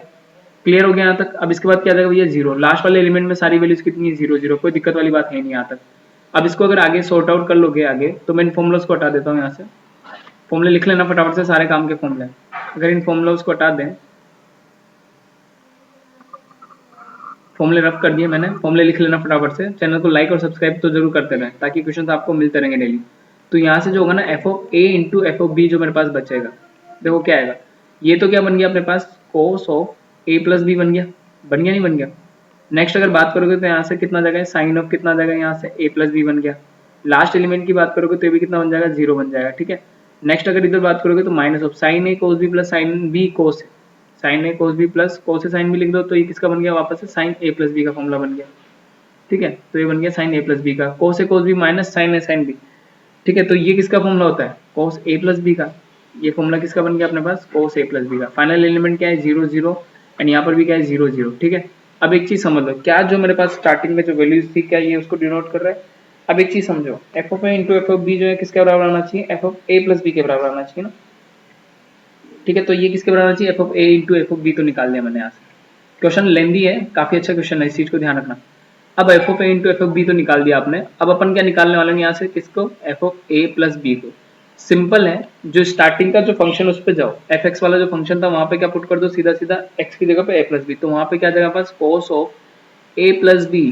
क्लियर हो गया यहाँ तक? अब इसके बाद क्या आ जाएगा भैया? जीरो। लास्ट वाले एलिमेंट में सारी वैल्यूज कितनी है? जीरो जीरो, कोई दिक्कत वाली बात है नहीं यहाँ तक। अब इसको अगर आगे सॉर्ट आउट कर लोगे आगे, तो मैं इन फॉर्मुलास को हटा देता हूँ यहाँ से। फॉर्मुले लिख लेना फटाफट से, सारे काम के फॉर्मुले। अगर इन फॉर्मुलास को हटा दें, फॉर्मुले रफ कर दिए मैंने, फॉर्मुले लिख लेना फटाफट से। चैनल को लाइक और सब्सक्राइब तो जरूर करते रहें ताकि क्वेश्चन आपको मिलते रहेंगे डेली। तो यहाँ से जो होगा ना, F of A into F of B जो मेरे पास बचेगा, देखो क्या आएगा। ये तो क्या बन गया अपने पास? Cos of A plus b बन गया। बन गया नहीं बन गया? नेक्स्ट अगर बात करोगे तो यहाँ से कितना जगह है? साइन ऑफ कितना जगह है? यहाँ से ए प्लस बी बन गया। लास्ट एलिमेंट की बात करोगे तो ये भी कितना बन जाएगा? जीरो बन जाएगा। ठीक है, नेक्स्ट अगर इधर बात करोगे तो minus of sine A cos B plus sine B cos, sine A cos B plus cos A sine B लिख दो, तो ये किसका बन गया वापस से? साइन ए प्लस बी का फॉर्मूला बन गया। ठीक है, तो ये बन गया साइन ए प्लस बी का, कोस ए cos b minus sign a sine B. ठीक है, तो ये किसका फॉर्मूला होता है? कोस ए प्लस बी का। ये फॉर्मूला किसका बन गया अपने पास? कोस ए प्लस बी का। फाइनल एलिमेंट क्या है? जीरो जीरो, एंड यहाँ पर भी क्या है? Zero zero. ठीक है, अब एक चीज समझ लो, क्या जो मेरे पास स्टार्टिंग में जो वैल्यूज थी, क्या ये उसको डिनोट कर रहा है? अब एक चीज समझो, F of A into F of B जो है किसके बराबर आना चाहिए? F of A plus B के बराबर आना चाहिए ना। ठीक है, तो ये किसके बराबर आना चाहिए? F of A into F of B तो निकाल दिया मैंने यहाँ से। क्वेश्चन लेंदी है, काफी अच्छा क्वेश्चन है, इस चीज को ध्यान रखना। अब F of A into F of B तो निकाल दिया आपने, अब अपन क्या निकालने वाले हैं यहाँ से? किसको? F of A plus B को। सिंपल है, जो स्टार्टिंग का जो फंक्शन उस पे जाओ, एफ एक्स वाला जो फंक्शन था वहां पे क्या पुट कर दो? सीधा सीधा एक्स की जगह पे ए प्लस बी, तो वहां पे क्या जगह पास? Cos of A plus b,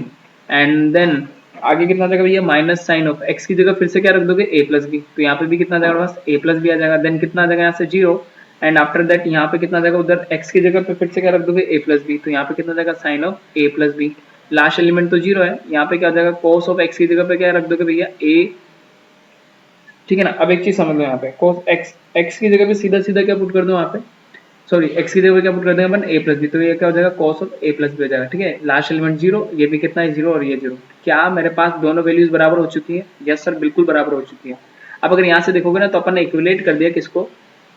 and then आगे कितना आ जाएगा भैया? माइनस साइन ऑफ एक्स की जगह फिर से क्या रख दोगे? ए प्लस बी, तो यहाँ पे भी कितना आ जाएगा पास? ए प्लस बी आ जाएगा। देन कितना आ जाएगा यहाँ से? जीरो, एंड आफ्टर दैट यहाँ पे कितना आ जाएगा? उधर एक्स की जगह पे फिर से क्या रख दोगे? ए प्लस बी, तो यहाँ पे कितना आ जाएगा? Sine of A plus B. Last element तो जीरो है, यहाँ पे क्या आ जाएगा? कोस ऑफ एक्स की जगह पे क्या रख दोगे भैया? ए। ठीक है ना, अब एक चीज समझ लो, यहाँ पे कोस एक्स, एक्स की जगह पे सीधा सीधा क्या पुट कर दो यहाँ पे? सॉरी, एक्स की जगह पे क्या पुट कर देंगे अपन? ए प्लस बी, तो ये क्या हो जाएगा? Cos of A plus B हो जाएगा। ठीक है, लास्ट एलिमेंट जीरो, ये भी कितना है? जीरो, और ये जीरो। क्या मेरे पास दोनों वैल्यूज बराबर हो चुकी है? यस सर, बिल्कुल बराबर हो चुकी है। अब अगर यहाँ से देखोगे ना, तो अपन ने इक्विलेट कर दिया किसको?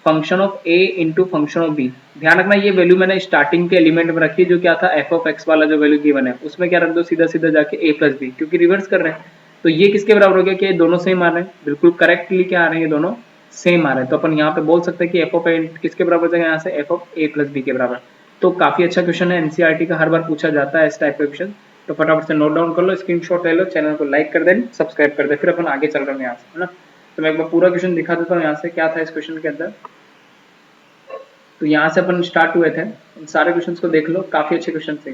Function of A into function of B. ध्यान रखना, ये वैल्यू मैंने स्टार्टिंग के एलिमेंट में रखी है, जो क्या था? एफ ऑफ एक्स वाला जो वैल्यू गिवन है, उसमें क्या रख दो? सीधा सीधा जाके ए प्लस बी, क्योंकि रिवर्स कर रहे हैं। तो ये किसके बराबर हो गया? कि ये दोनों सेम आ रहे हैं, बिल्कुल करेक्टली क्या आ रहे हैं? ये दोनों सेम आ रहे हैं। तो अपन यहाँ पे बोल सकते हैं कि एफ ऑफ ए किसके बराबर हो जाएगा? यहाँ से F of A plus B के बराबर। तो काफी अच्छा क्वेश्चन है, एनसीईआरटी का हर बार पूछा जाता है इस टाइप का क्वेश्चन। तो फटाफट से नोट डाउन कर लो, स्क्रीनशॉट ले लो, चैनल को लाइक कर दें, सब्सक्राइब कर दे, फिर अपन आगे चल रहे हैं यहाँ से, है ना। तो मैं एक बार पूरा क्वेश्चन दिखा देता हूँ यहाँ से, क्या था इस क्वेश्चन के अंदर। तो यहाँ से अपन स्टार्ट हुए थे, इन सारे क्वेश्चंस को देख लो, काफी अच्छे क्वेश्चन थे।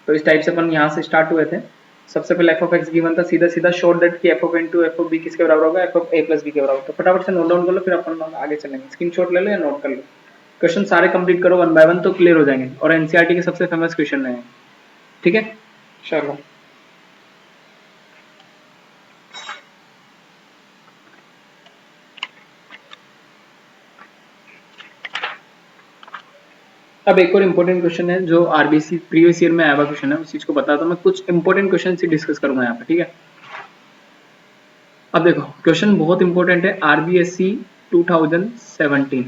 तो इस टाइप से अपन यहाँ से स्टार्ट हुए थे। सबसे पहले एफ ऑफ एक्स गिवन था, सीधा सीधा शॉर्ट दैट की F of into F of B किसके बराबर होगा? F of A plus B के बराबर। तो फटाफट से नोट डाउन कर लो, फिर अपन आगे चलेंगे। स्क्रीनशॉट ले लो या नोट कर लो, क्वेश्चन सारे कंप्लीट करो वन बाय वन, तो क्लियर हो जाएंगे। और एनसीईआरटी के सबसे फेमस क्वेश्चन है, ठीक है। चलो, अब एक और इम्पोर्टेंट क्वेश्चन है जो आरबीसी प्रीवियस ईयर में आया हुआ क्वेश्चन है, उस चीज को बताता हूँ मैं। कुछ इंपॉर्टेंट क्वेश्चन से डिस्कस करूंगा यहाँ पे, ठीक है। अब देखो, क्वेश्चन बहुत इंपॉर्टेंट है, आरबीएससी 2017,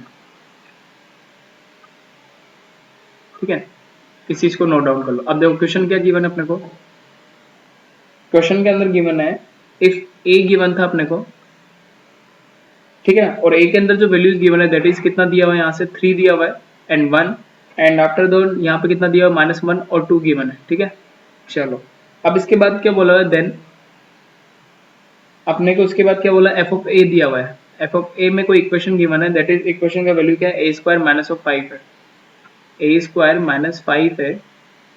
ठीक है। इस चीज को नोट डाउन कर लो। अब देखो क्वेश्चन क्या गिवन है अपने को। क्वेश्चन के अंदर गिवन है, इफ ए गिवन था अपने को, ठीक है, और ए के अंदर जो वैल्यूज गिवन है दैट इज कितना दिया हुआ है? यहाँ से 3 दिया हुआ है एंड 1, एंड आफ्टर दो यहाँ पे कितना दिया हुआ है? -1 और 2 गिवन है, ठीक है। चलो, अब इसके बाद क्या बोला हुआ है? देन अपने को उसके बाद क्या बोला? एफ ऑफ ए दिया हुआ है। एफ ऑफ ए में कोई इक्वेशन गिवन है, दैट इज इक्वेशन का वैल्यू क्या है? ए स्क्वायर माइनस ऑफ 5 है, ए स्क्वायर माइनस 5 है,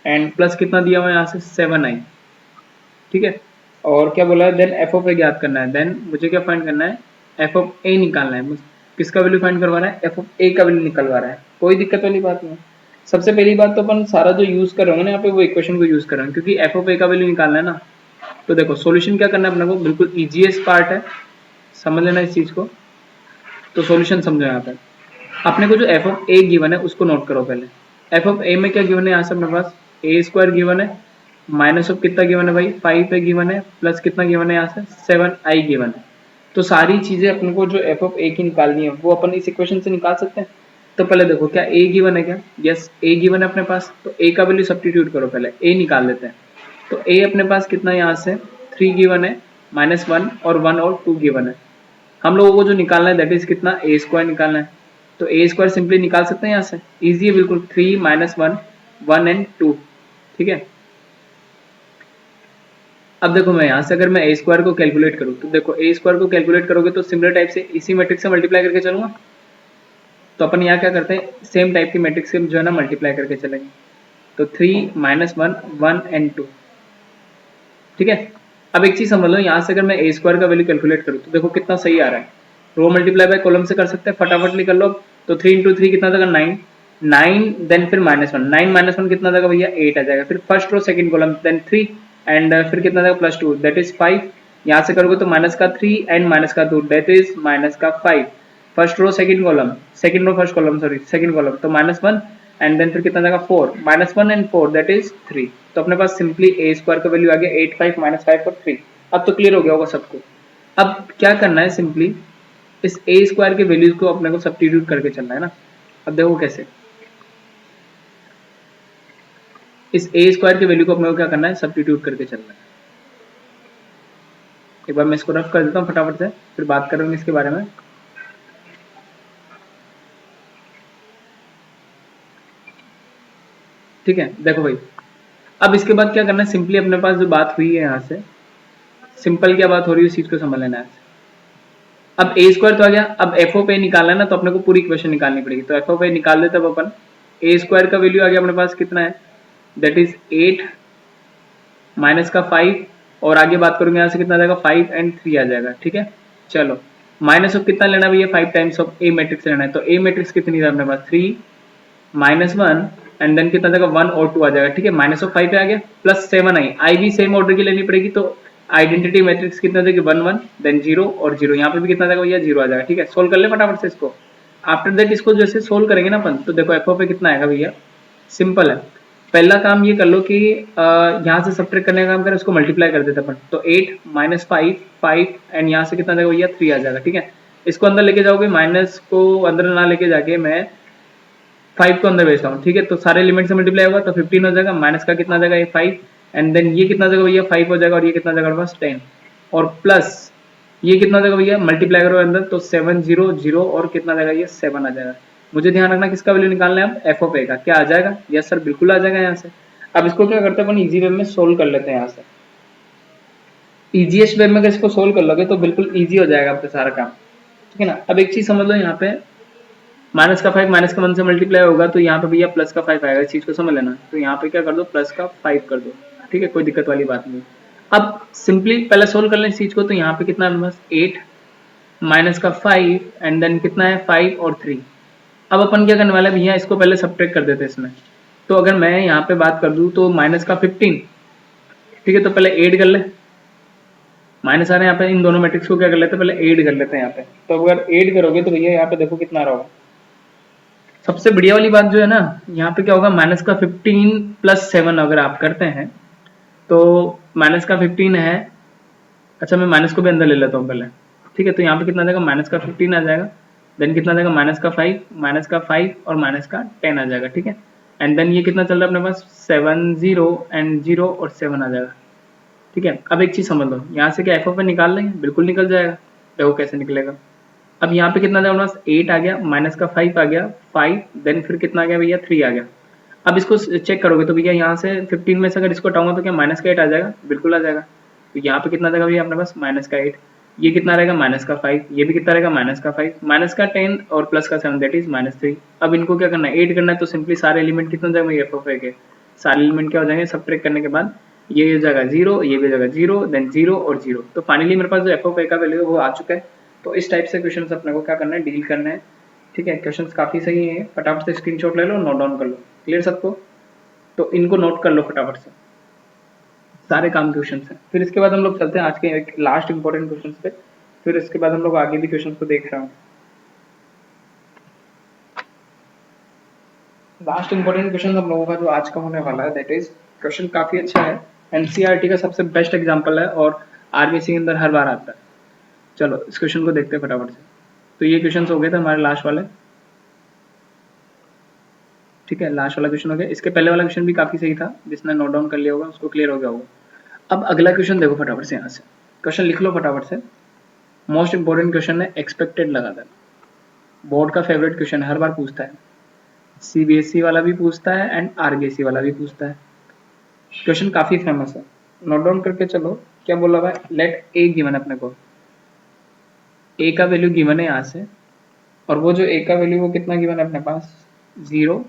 एंड प्लस कितना दिया हुआ है यहाँ से? 7i, ठीक है। और क्या बोला है? देन एफ ऑफ ए ज्ञात करना है। देन मुझे क्या फाइंड करना है? एफ ऑफ ए निकालना है। किसका वैल्यू फाइंड करवा रहा है? एफ ऑफ ए का वैल्यू निकलवा रहा है, कोई दिक्कत वाली बात नहीं। सबसे पहली बात तो अपन सारा जो यूज कर रहे होंगे ना यहाँ पे, वो इक्वेशन को यूज कर रहे हैं, क्योंकि एफ ऑफ ए का वैल्यू निकालना है ना। तो देखो सॉल्यूशन क्या करना है अपने को, बिल्कुल इजीएस्ट पार्ट है, समझ लेना इस चीज को। तो सॉल्यूशन समझो यहाँ पे, अपने को जो एफ ऑफ ए गिवन है उसको नोट करो पहले। एफ ऑफ ए में क्या गिवन है यहाँ से अपने पास? ए स्क्वायर गिवन है, माइनस ऑफ कितना गिवन है भाई, 5 पे गिवन है, प्लस कितना गिवन है यहाँ से 7i गिवन है। तो सारी चीजें अपन को जो एफ ऑफ ए की निकालनी है वो अपन इस इक्वेशन से निकाल सकते हैं। तो पहले देखो क्या ए गिवन है क्या, यस ए गिवन है अपने पास, तो ए का वैल्यू सब्स्टिट्यूट करो, पहले ए निकाल लेते हैं। तो ए अपने पास कितना है यहाँ से 3 गिवन है, -1 और 1 और 2 गिवन है। हम लोगों को जो निकालना है दैट इज कितना ए स्क्वायर निकालना है। तो ए स्क्वायर सिंपली निकाल सकते हैं यहाँ से, इजी है बिल्कुल, 3 -1 1 एंड 2, ठीक है। अब देखो मैं यहाँ से अगर मैं ए स्क्वायर को कैलकुलेट करूँ तो देखो ए स्क्वायर को कैलकुलेट करोगे तो सिमिलर टाइप से इसी मैट्रिक्स से मल्टीप्लाई करके चलूंगा। तो अपन यहाँ क्या करते हैं, सेम टाइप की मैट्रिक्स से जो है ना मल्टीप्लाई करके चलेंगे। तो 3 -1 1 एंड 2, ठीक है। अब एक चीज समझ लो, यहाँ से अगर मैं ए स्क्वायर का वैल्यू कैलकुलेट करूँ तो देखो कितना सही आ रहा है। रो मल्टीप्लाई बाय कॉलम से कर सकते हैं, फटाफट निकल लो। तो 3 × 3 कितना देगा 9, 9 देन फिर -1, 9 -1 कितना देगा भैया 8 आ जाएगा। फिर first row second column then 3 and फिर कितना देगा +2 दैट इज 5। यहाँ से करोगे तो माइनस का 3 एंड माइनस का 2 दैट इज माइनस का 5। First row second column, second row first column, sorry second column, तो -1 एंड देन फिर कितना जाएगा 4, -1 एंड 4 दैट इज 3। तो अपने पास सिंपली ए स्क्वायर का वैल्यू आ गया 8 5 -5 और 3। अब तो क्लियर हो गया होगा सबको। अब क्या करना है, सिंपली इस ए स्क्वायर के वैल्यूज को अपने को सब्स्टिट्यूट करके चलना है ना। अब देखो कैसे, इस ए स्क्वायर के वैल्यू को अपने को क्या करना है, सब्स्टिट्यूट करके चलना है। एक बार मैं इसको रफ कर देता हूँ फटाफट से, फिर बात करेंगे इसके बारे में। ठीक है, देखो भाई अब इसके बाद क्या करना है, सिंपली अपने पास जो बात हुई है यहाँ से, सिंपल क्या बात हो रही है उस चीज को समझ लेना है। अब ए स्क्वायर तो आ गया, अब एफ ऑफ ए निकालना है ना, तो अपने को पूरी इक्वेशन निकालनी पड़ेगी। तो एफ ऑफ ए निकाल देते अब अपन, ए स्क्वायर का वैल्यू आ गया अपने पास कितना है, दैट इज 8 माइनस का 5, और आगे बात करूंगे यहाँ से कितना आ जाएगा 5 एंड 3 आ जाएगा, ठीक है। चलो माइनस ऑफ कितना लेना भैया 5 टाइम्स ऑफ ए मैट्रिक्स लेना है। तो ए मैट्रिक्स कितनी है अपने पास 3 -1 एंड देन कितना जाएगा 1 और 2 आ जाएगा, ठीक है। माइनस ऑफ 5 पे आ गया, प्लस 7 आई भी सेम ऑर्डर की लेनी पड़ेगी। तो आइडेंटिटी मैट्रिक्स कितना देगी 1 1 देन 0 और 0, यहाँ पे भी कितना जाएगा भैया 0 आ जाएगा, ठीक है। सोल्व कर ले फटाफट से इसको। आफ्टर दैट इसको जैसे सोल्व करेंगे ना अपन, तो देखो एफ ऑफ ए कितना आएगा भैया, सिंपल है। पहला काम ये कर लो कि यहाँ से सब्ट्रैक्ट करने का काम करें, उसको मल्टीप्लाई कर देते अपन। तो 8 -5 5 एंड यहाँ से कितना जाएगा भैया 3 आ जाएगा, ठीक है। इसको अंदर लेके जाओगे, माइनस को अंदर ना लेके जाके मैं 5 को अंदर भेजता हूँ, ठीक है। तो सारे एलिमेंट से मल्टीप्लाई होगा तो 15 हो जाएगा, माइनस का कितना जाएगा ये 5 एंड देन ये कितना जाएगा भैया 5 हो जाएगा, और ये कितना जाएगा बस 10 और प्लस ये कितना जाएगा भैया मल्टीप्लाई करो अंदर, तो 7 0 0 और कितना जाएगा ये 7 आ जाएगा। मुझे ध्यान रखना किसका वैल्यू निकालना है, अब एफ ऑफ ए का। क्या आ जाएगा, यस सर बिल्कुल आ जाएगा यहाँ से। अब इसको क्या करते हैं अपन, इजी वे में सोल्व कर लेते हैं यहाँ से। इजीएस्ट वे में अगर इसको सोल्व कर लोगे तो बिल्कुल इजी हो जाएगा आपका सारा काम, ठीक है ना। अब एक चीज समझ लो, यहाँ पे माइनस का 5 माइनस का 1 से मल्टीप्लाई होगा तो यहाँ पे भैया प्लस का 5 आएगा, इस चीज को समझ लेना। तो यहाँ पे क्या कर दो, प्लस का 5 कर दो, ठीक है, कोई दिक्कत वाली बात नहीं। अब सिंपली पहले सोल्व कर लें इस चीज को। तो यहाँ पे कितना है बस 8 माइनस का 5 एंड देन कितना है 5 और 3। अब अपन क्या करने वाले हैं भैया, इसको पहले सब्ट्रैक्ट कर देते हैं इसमें। तो अगर मैं यहाँ पे बात कर दूं तो माइनस का 15, ठीक है। तो पहले 8 कर ले, माइनस आ रहे हैं यहाँ पे, इन दोनों मैट्रिक्स को क्या कर लेते हैं पहले 8 कर लेते हैं यहाँ पे। तो अगर 8 करोगे तो भैया यहाँ पे देखो कितना आ रहा होगा। सबसे बढ़िया वाली बात जो है ना, यहाँ पे क्या होगा, माइनस का 15 प्लस 7 अगर आप करते हैं तो माइनस का 15 है, अच्छा मैं माइनस को भी अंदर ले लेता हूँ पहले, ठीक है। तो यहाँ पे कितना आ जाएगा, माइनस का 15 आ जाएगा, देन कितना आ जाएगा माइनस का 5 और माइनस का 10 आ जाएगा, ठीक है। एंड देन ये कितना चल रहा है अपने पास 7 0 एंड 0 और 7 आ जाएगा, ठीक है। अब एक चीज समझ लो, यहाँ से क्या एफ ऑफ निकाल लेंगे, बिल्कुल निकल जाएगा। देखो कैसे निकलेगा। अब यहाँ पे कितना आ जाएगा 8 आ गया, माइनस का 5 आ गया 5, देन फिर कितना आ गया भैया 3 आ गया। अब इसको चेक करोगे तो भैया यहाँ से 15 में से अगर इसको हटाऊंगा तो क्या माइनस का 8 आ जाएगा, बिल्कुल आ जाएगा। तो यहाँ पे कितना आ जाएगा भैया अपने पास माइनस का 8, ये कितना रहेगा माइनस का 5, ये भी कितना रहेगा माइनस का 5, माइनस का 10 और प्लस का 7 दैट इज -3। अब इनको क्या करना है, 8 करना है। तो सिंपली सारे एलिमेंट कितना हो जाएगा एफ ऑफ ए के, सारे एलिमेंट क्या हो जाएंगे सब्ट्रैक्ट करने के बाद, ये हो जाएगा 0, ये भी हो जाएगा 0 देन 0 और 0। तो फाइनली मेरे पास जो एफ ऑफ ए का वैल्यू है वो आ चुका है। तो इस टाइप से क्वेश्चन अपने को क्या करना है, डील करना है, ठीक है। क्वेश्चन काफी सही है, फटाफट से स्क्रीनशॉट ले लो, नोट डाउन कर लो, क्लियर सबको। तो इनको नोट कर लो फटाफट से, सारे काम क्वेश्चन हैं। फिर इसके बाद हम लोग चलते हैं आज के एक लास्ट इंपॉर्टेंट क्वेश्चन पे, फिर इसके बाद हम लोग आगे भी क्वेश्चन को देख रहे हैं। लास्ट इंपॉर्टेंट क्वेश्चन हम लोगों का जो आज का होने वाला है दैट इज, क्वेश्चन काफी अच्छा है, एनसीईआरटी का सबसे बेस्ट एग्जाम्पल है और आरबीसी के अंदर हर बार आता है। चलो इस क्वेश्चन को देखते हैं फटाफट से। तो ये क्वेश्चन हो गए थे हमारे लास्ट वाले, ठीक है, लास्ट वाला क्वेश्चन हो गया। इसके पहले वाला क्वेश्चन भी काफी सही था, जिसने नोट डाउन कर लिया होगा उसको क्लियर हो गया होगा। अब अगला क्वेश्चन देखो फटाफट से, यहाँ से क्वेश्चन लिख लो फटाफट से। मोस्ट इंपोर्टेंट क्वेश्चन है, एक्सपेक्टेड लगा देना। बोर्ड का फेवरेट क्वेश्चन है, हर बार पूछता है, सीबीएसई वाला भी पूछता है एंड आरबीएसई वाला भी पूछता है। क्वेश्चन काफी फेमस है, नोट डाउन करके चलो। क्या बोला हुआ है, लेट ए गिवन अपने को, ए का वैल्यू गिवन है यहाँ से, और वो जो ए का वैल्यू वो कितना गिवन है अपने पास, 0,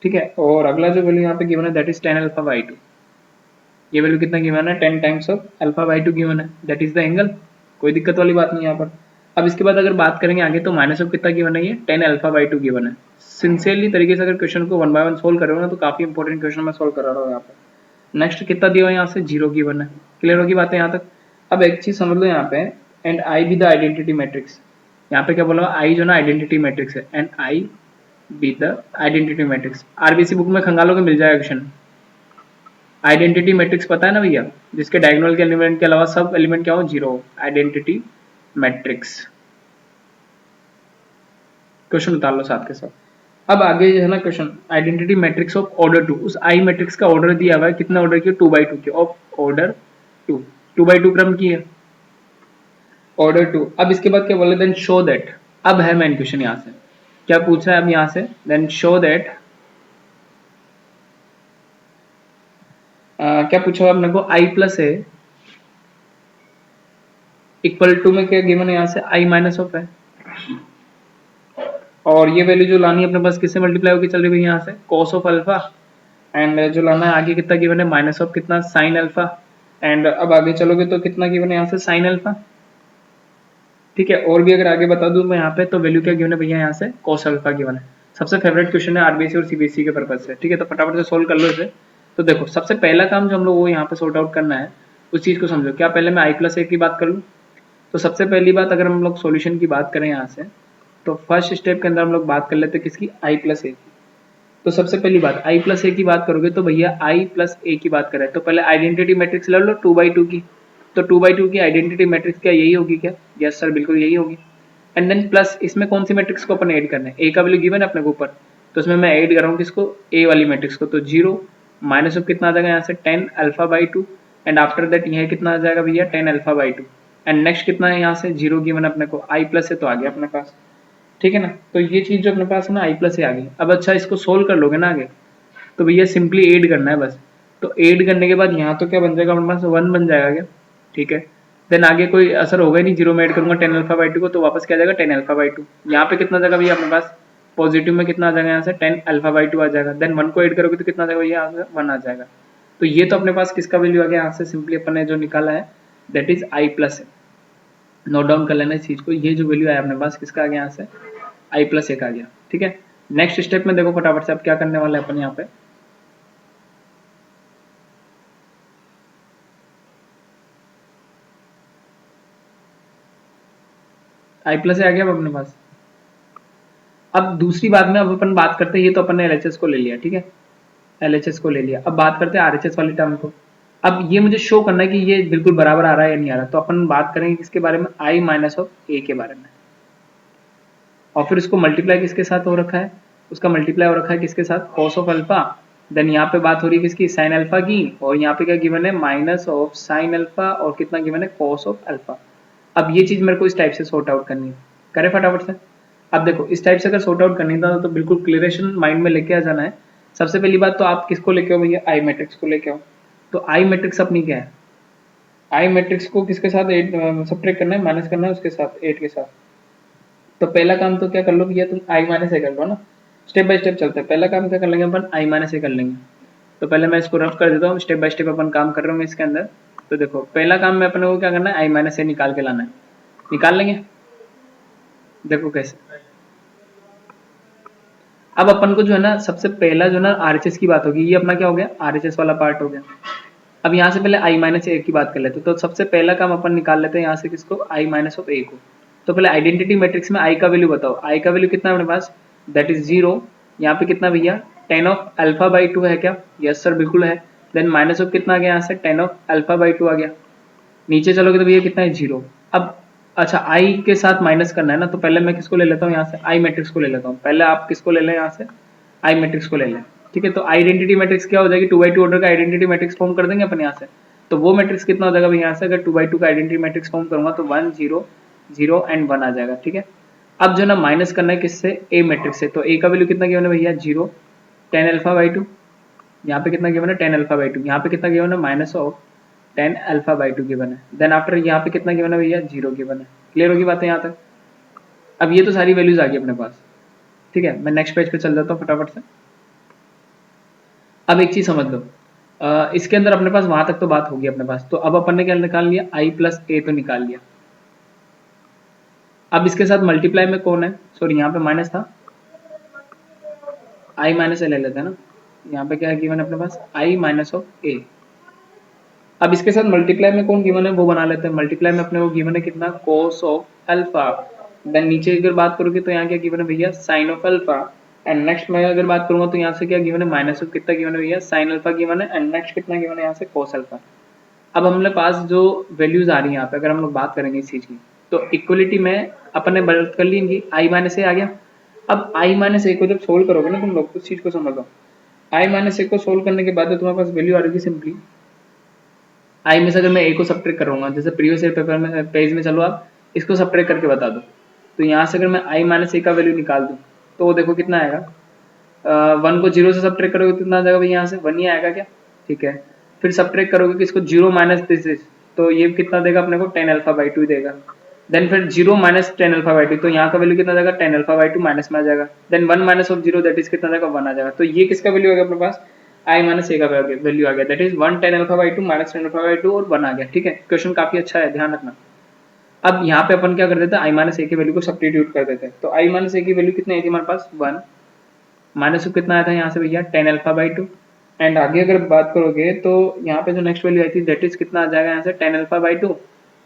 ठीक है। और अगला जो वैल्यू यहाँ पे गिवन है दैट इज 10 अल्फा बाई 2, ये वैल्यू कितना गिवन है, 10 times of alpha by 2 given है, दैट इज द एंगल। कोई दिक्कत वाली बात नहीं यहाँ पर। अब इसके बाद अगर बात करेंगे आगे, तो माइनस ऑफ कितना गिवन है, ये 10 अल्फा बाई 2 गिवन है। सिंसियरली तरीके से अगर क्वेश्चन को 1 बाय 1 सोल्व करोगे ना, तो काफी इंपॉर्टेंट क्वेश्चन मैं सोल्व करा रहा हूँ यहाँ पे। नेक्स्ट कितना दिया हुआ है यहाँ से, 0 गिवन है। क्लियर होगी बातें यहाँ तक। अब एक चीज समझ लो यहाँ पे, and I be the identity matrix. यहाँ पे क्या बोला, आई जो ना आइडेंटिटी मैट्रिक्स है, and I be the identity matrix. RBC book में खंगालोगे मिल जाएगा क्वेश्चन। आइडेंटिटी मैट्रिक्स पता है ना भैया, जिसके डायगोनल के एलिमेंट के अलावा सब एलिमेंट क्या हो, 0 हो, आइडेंटिटी मैट्रिक्स। क्वेश्चन उतार लो साथ के साथ। अब आगे जो है ना question, identity matrix of order 2। उस आई मैट्रिक्स का ऑर्डर दिया हुआ है, कितना ऑर्डर की, 2/2 की, ऑफ ऑर्डर 2, 2/2 क्रम की है, ऑर्डर 2। अब इसके बाद क्या बोले, देन शो दैट। अब है मेन क्वेश्चन यहाँ से, क्या पूछ रहा है अब यहाँ से, देन शो दैट, क्या पूछा हुआ अपने को, आई प्लस ए इक्वल टू में क्या गिवन है यहाँ से, आई माइनस ऑफ है। और ये वैल्यू जो लानी है अपने पास किससे मल्टीप्लाई होकर चल रही है यहाँ से, कॉस ऑफ अल्फा, एंड जो लाना है आगे कितना गिवन है, माइनस ऑफ कितना, साइन अल्फा। एंड अब आगे चलोगे तो कितना गिवन है यहाँ से, साइन अल्फा, ठीक है। और भी अगर आगे बता दूं मैं यहाँ पे, तो वैल्यू क्या गिवन है भैया यहाँ से, कॉस अल्फा गिवन है। सबसे फेवरेट क्वेश्चन है आरबीसी और सीबीएसई के पर्पज से, ठीक है। तो फटाफट से सोल्व कर लो इसे। तो देखो सबसे पहला काम जो हम लोग वो यहाँ पे सॉर्ट आउट करना है, उस चीज को समझो। क्या पहले मैं आई प्लस ए की बात कर लूँ, तो सबसे पहली बात अगर हम लोग सॉल्यूशन की बात करें यहाँ से, तो फर्स्ट स्टेप के अंदर हम लोग बात कर लेते हैं किसकी, आई प्लस ए की। तो सबसे पहली बात आई प्लस ए की बात करोगे तो भैया आई प्लस ए की बात करें तो पहले आइडेंटिटी मैट्रिक्स ले लो 2/2 की। तो 2/2 की आइडेंटिटी मैट्रिक्स क्या यही होगी क्या, यस सर बिल्कुल यही होगी। एंड देन प्लस इसमें कौन सी मैट्रिक्स को अपन ऐड करना है, ए का वैल्यू गिवन है अपने को ऊपर, तो इसमें मैं ऐड कर रहा हूँ किसको, ए वाली मैट्रिक्स को। तो 0 माइनस ऑफ कितना आ जाएगा यहाँ से, 10 alpha by 2, and after that यह कितना आ जाएगा भैया, 10 अल्फा बाई 2, एंड नेक्स्ट कितना है यहाँ से, 0 गिवन अपने को, आई प्लस से तो आ गया अपने पास, ठीक है ना। तो ये चीज जो अपने पास है ना, आई प्लस से आ गई। अब अच्छा इसको सोल्व कर लोगे ना आगे, तो भैया सिंपली ऐड करना है बस। तो ऐड करने के बाद यहाँ तो क्या बन जाएगा अपने पास, 1 बन जाएगा क्या, ठीक है। देन आगे कोई असर होगा ही नहीं, 0 में ऐड करूंगा 10 अल्फा बाई 2 को, तो वापस क्या जाएगा 10 अल्फा बाई 2। यहाँ पे कितना जाएगा भैया अपने पास, पॉजिटिव में कितना आ जाएगा यहाँ से 10 अल्फा बाई 2 आ जाएगा। देन 1 को ऐड करोगे तो कितना आ जाएगा भैया, 1 आ जाएगा। तो ये तो अपने पास किसका वैल्यू आ गया यहाँ से, सिंपली अपन ने जो निकाला है दैट इज आई प्लस है। नोट डाउन कर लेना इस चीज को, ये जो वैल्यू आया अपने पास किसका आ गया यहाँ से, आई प्लस एक आ गया, ठीक है। नेक्स्ट स्टेप में देखो फटाफट से अब क्या करने वाले हैं अपन यहाँ पे, आई प्लस आ गया अब अपने पास। अब दूसरी बात में अब अपन बात करते हैं, ये तो अपन ने एलएचएस को ले लिया, ठीक है, एलएचएस को ले लिया। अब बात करते हैं आरएचएस वाली टर्म को। अब ये मुझे शो करना है कि ये बिल्कुल बराबर आ रहा है या नहीं आ रहा। तो अपन बात करेंगे किसके बारे में, आई माइनस ऑफ ए के बारे में, और फिर उसको मल्टीप्लाई किसके साथ हो रखा है, उसका मल्टीप्लाई हो रखा है किसके साथ, कॉस ऑफ अल्फा। देन यहाँ पे बात हो रही है किसकी, साइन अल्फा की, और यहाँ पे क्या गिवन है, माइनस ऑफ साइन अल्फा, और कितना गिवन है, कॉस ऑफ अल्फा। अब ये चीज मेरे को इस टाइप से सॉर्ट आउट करनी है, करे फटाफट से। अब देखो इस टाइप से अगर सॉर्ट आउट करनी था तो बिल्कुल क्लियरेशन माइंड में लेके आ जाना है। सबसे पहली बात तो आप किसको लेके आओ भैया, आई मैट्रिक्स को लेके आओ। तो आई मैट्रिक्स अपनी क्या है, आई मैट्रिक्स को किसके साथ सब्ट्रैक्ट करना है, माइनस करना है उसके साथ, 8 के साथ। तो पहला काम तो क्या कर लो भैया, तुम आई माइनस ए कर लो ना, स्टेप बाय स्टेप चलते हैं। पहला काम क्या कर लेंगे अपन, आई माइनस ए कर लेंगे। तो पहले मैं इसको रफ कर देता हूँ, स्टेप बाय स्टेप अपन काम कर रहे होंगे इसके अंदर। तो देखो पहला काम में अपने को क्या करना है, आई माइनस ए निकाल के लाना है, निकाल लेंगे। देखो कैसे, अब अपन को जो है ना सबसे पहला जो ना आरएचएस की बात होगी, ये अपना क्या हो गया, आरएचएस वाला पार्ट हो गया। अब यहाँ से पहले आई माइनस ए की बात कर लेते, तो सबसे पहला काम अपन निकाल लेते हैं यहाँ से किसको, आई माइनस ऑफ ए को। तो पहले आइडेंटिटी मैट्रिक्स में आई का वैल्यू बताओ, आई का वैल्यू कितना है अपने पास, दैट इज 0। यहाँ पे कितना भैया, 10 ऑफ अल्फा बाई 2 है क्या, यस सर बिल्कुल है। देन माइनस ऑफ कितना आ गया यहाँ से 10 ऑफ अल्फा बाई 2 आ गया। नीचे चलोगे तो भैया कितना है 0। अब अच्छा आई के साथ माइनस करना है ना, तो पहले मैं किसको ले लेता हूँ यहाँ से आई मैट्रिक्स को ले लेता हूँ। पहले आप किसको ले लें यहाँ से आई मैट्रिक्स को ले लें, ठीक है। तो आइडेंटिटी मैट्रिक्स क्या हो जाएगी 2x2 ऑर्डर का आइडेंटिटी मैट्रिक्स फॉर्म कर देंगे अपन यहाँ से। तो वो मैट्रिक्स कितना हो जाएगा भैया यहाँ से, अगर 2x2 का आइडेंटिटी मैट्रिक्स फॉर्म करूंगा तो 1 0 0 एंड 1 आ जाएगा, ठीक है। अब जो ना माइनस करना है किससे ए मैट्रिक्स से, तो ए का वैल्यू कितना गिवन है भैया 0 10 अल्फा बाई 2, यहाँ पे कितना गिवन है 10 अल्फा बाई 2, यहाँ पे कितना गिवन है minus of 10 alpha by 2 given है। देन आफ्टर यहाँ पे कितना गिवन है भैया 0 गिवन है। क्लियर होगी बातें यहाँ तक। अब ये तो सारी वैल्यूज आ गई अपने पास, ठीक है। मैं नेक्स्ट पेज पे चल जाता हूँ फटाफट से। अब एक चीज समझ लो, इसके अंदर अपने पास वहां तक तो बात होगी अपने पास। तो अब अपन ने क्या निकाल लिया आई प्लस ए तो निकाल लिया। अब इसके साथ मल्टीप्लाई में कौन है, सॉरी यहाँ पे माइनस था, आई माइनस ए ले लेते हैं ना। यहाँ पे क्या है गिवन है अपने पास आई माइनस ऑफ ए। अब इसके साथ मल्टीप्लाई में कौन गिवन है वो बना लेते हैं। मल्टीप्लाई में अपने को गिवन है कितना कोस ऑफ अल्फा। देन नीचे अगर बात करोगे तो यहाँ क्या गिवन है भैया sine of alpha. And next मैं अगर बात करूंगा तो यहाँ से क्या गिवन है माइनस ऑफ कितना गिवन है भैया साइन अल्फा गिवन है। एंड नेक्स्ट कितना गिवन है यहाँ से कोस अल्फा। अब हमारे पास जो वैल्यूज आ रही है यहाँ पे अगर हम लोग बात करेंगे इस चीज की, तो इक्वलिटी में अपन ने बात कर ली इनकी आई माइनस ए आ गया। अब आई माइनस ए को जब सोल्व करोगे ना तुम लोग उस चीज को समझ लो। आई माइनस ए को सोल्व करने के बाद तुम्हारे पास वैल्यू आ रही है सिंपली आई में से अगर मैं ए को सब्ट्रैक्ट करूंगा, जैसे प्रीवियस ईयर पेपर में पेज में चलो आप इसको सब्ट्रैक्ट करके बता दो। तो यहाँ से अगर मैं आई माइनस ए का वैल्यू निकाल दूँ तो वो देखो कितना आएगा, 1 को 0 से सब्ट्रैक्ट करोगे तो कितना आ जाएगा भैया यहाँ से 1 ही आएगा क्या, ठीक है। फिर सब्ट्रैक्ट करोगे कि इसको 0 माइनस दिस इज, तो ये कितना देगा अपने को 10 अल्फा बाई 2 देगा। देन फिर 0 माइनस 10 अल्फा बाई 2, तो यहाँ का वैल्यू कितना जाएगा 10 अल्फा बाई 2 माइनस में आ जाएगा। Then 1 minus of 0 that is कितना जाएगा 1 आ जाएगा। तो ये किसका वैल्यू आ गया अपने पास आई माइनस ए का वैल्यू आ गया, that is 1 10 alpha by 2 minus 10 alpha by 2 और 1 आ गया, ठीक है। क्वेश्चन काफी अच्छा है, ध्यान रखना। अब यहाँ पे अपन क्या कर देते हैं आई माइनस ए की वैल्यू को सब्स्टिट्यूट कर देते हैं। तो आई माइनस ए की वैल्यू कितनी आई थी हमारे पास 1, माइनस कितना आया था यहाँ से भैया 10 अल्फा बाई 2। एंड आगे अगर बात करोगे तो यहाँ पे जो नेक्स्ट वैल्यू आई थी दैट इज कितना आ जाएगा यहाँ से 10 अल्फा बाई 2।